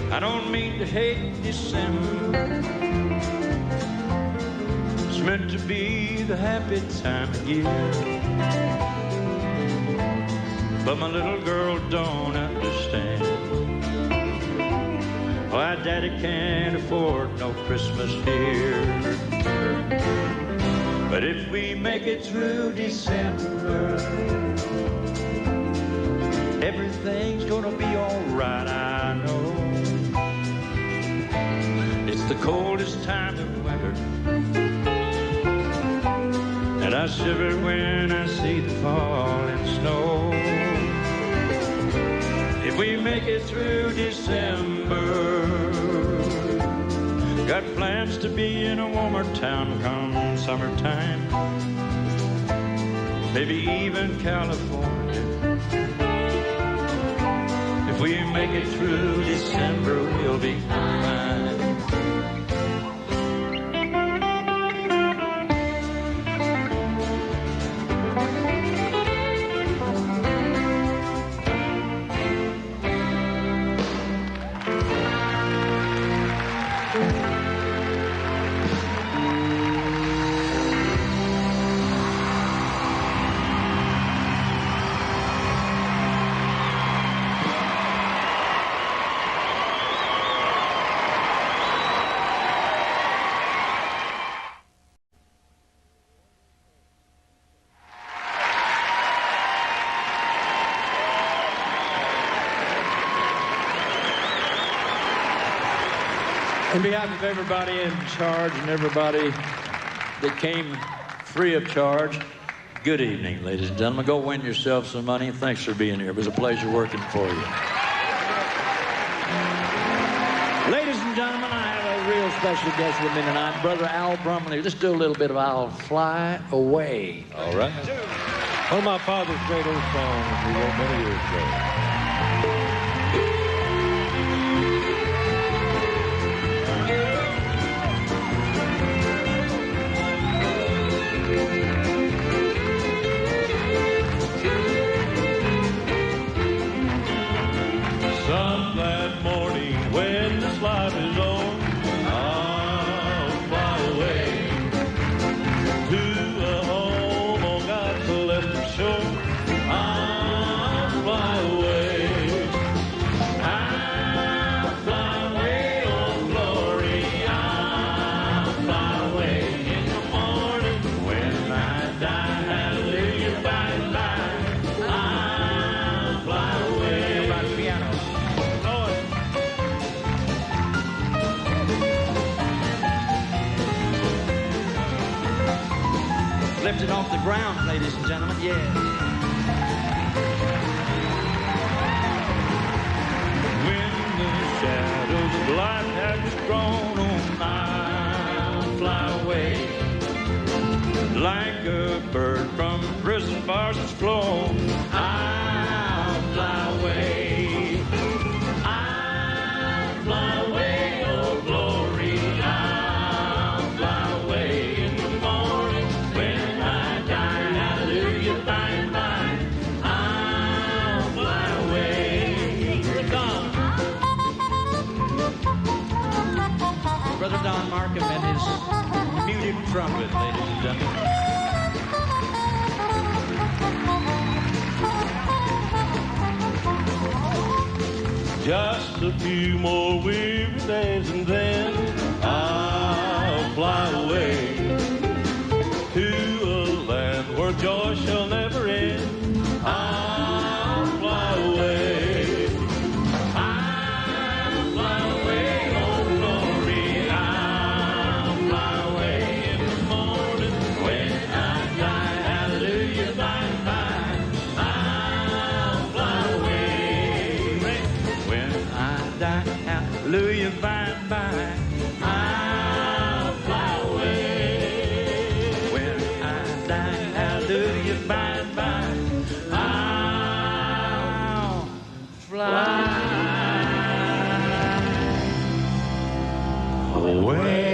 I don't mean to hate December. It's meant to be the happy time of year. But my little girl don't understand why Daddy can't afford no Christmas here. But if we make it through December, everything's gonna be alright, I know. It's the coldest time of winter, and I shiver when I see the falling snow. If we make it through December, got plans to be in a warmer town come summertime. Maybe even California. If we make it through December, we'll be fine. On behalf of everybody in charge and everybody that came free of charge, good evening, ladies and gentlemen. Go win yourself some money. Thanks for being here. It was a pleasure working for you. Ladies and gentlemen, I have a real special guest with me tonight, Brother Al Brumley. Let's do a little bit of I'll Fly Away. All right. One of my father's great old songs he wrote many years ago. Some glad morning when this life is on, I'll fly away to a home on God's celestial shore. I'll fly away. the ground, ladies and gentlemen. Yeah. When the shadows of life have withdrawn, oh, I'll fly away. Like a bird from prison bars that's flown, I'll fly away. I'll fly away, oh glory. I'll fly away in the morning when I die. Hallelujah, by and by. I'll fly away. Brother Don Markham and his muted trumpet, ladies and gentlemen. Just a few more weary days and then I'll fly away to a land where joy shall never end. I'll fly away. I'll fly away, oh glory. I'll fly away in the morning when I die. Hallelujah, by and by. I'll fly away. When I die, hallelujah, by and by, I'll fly away. When I die, hallelujah, by and by, I'll fly away.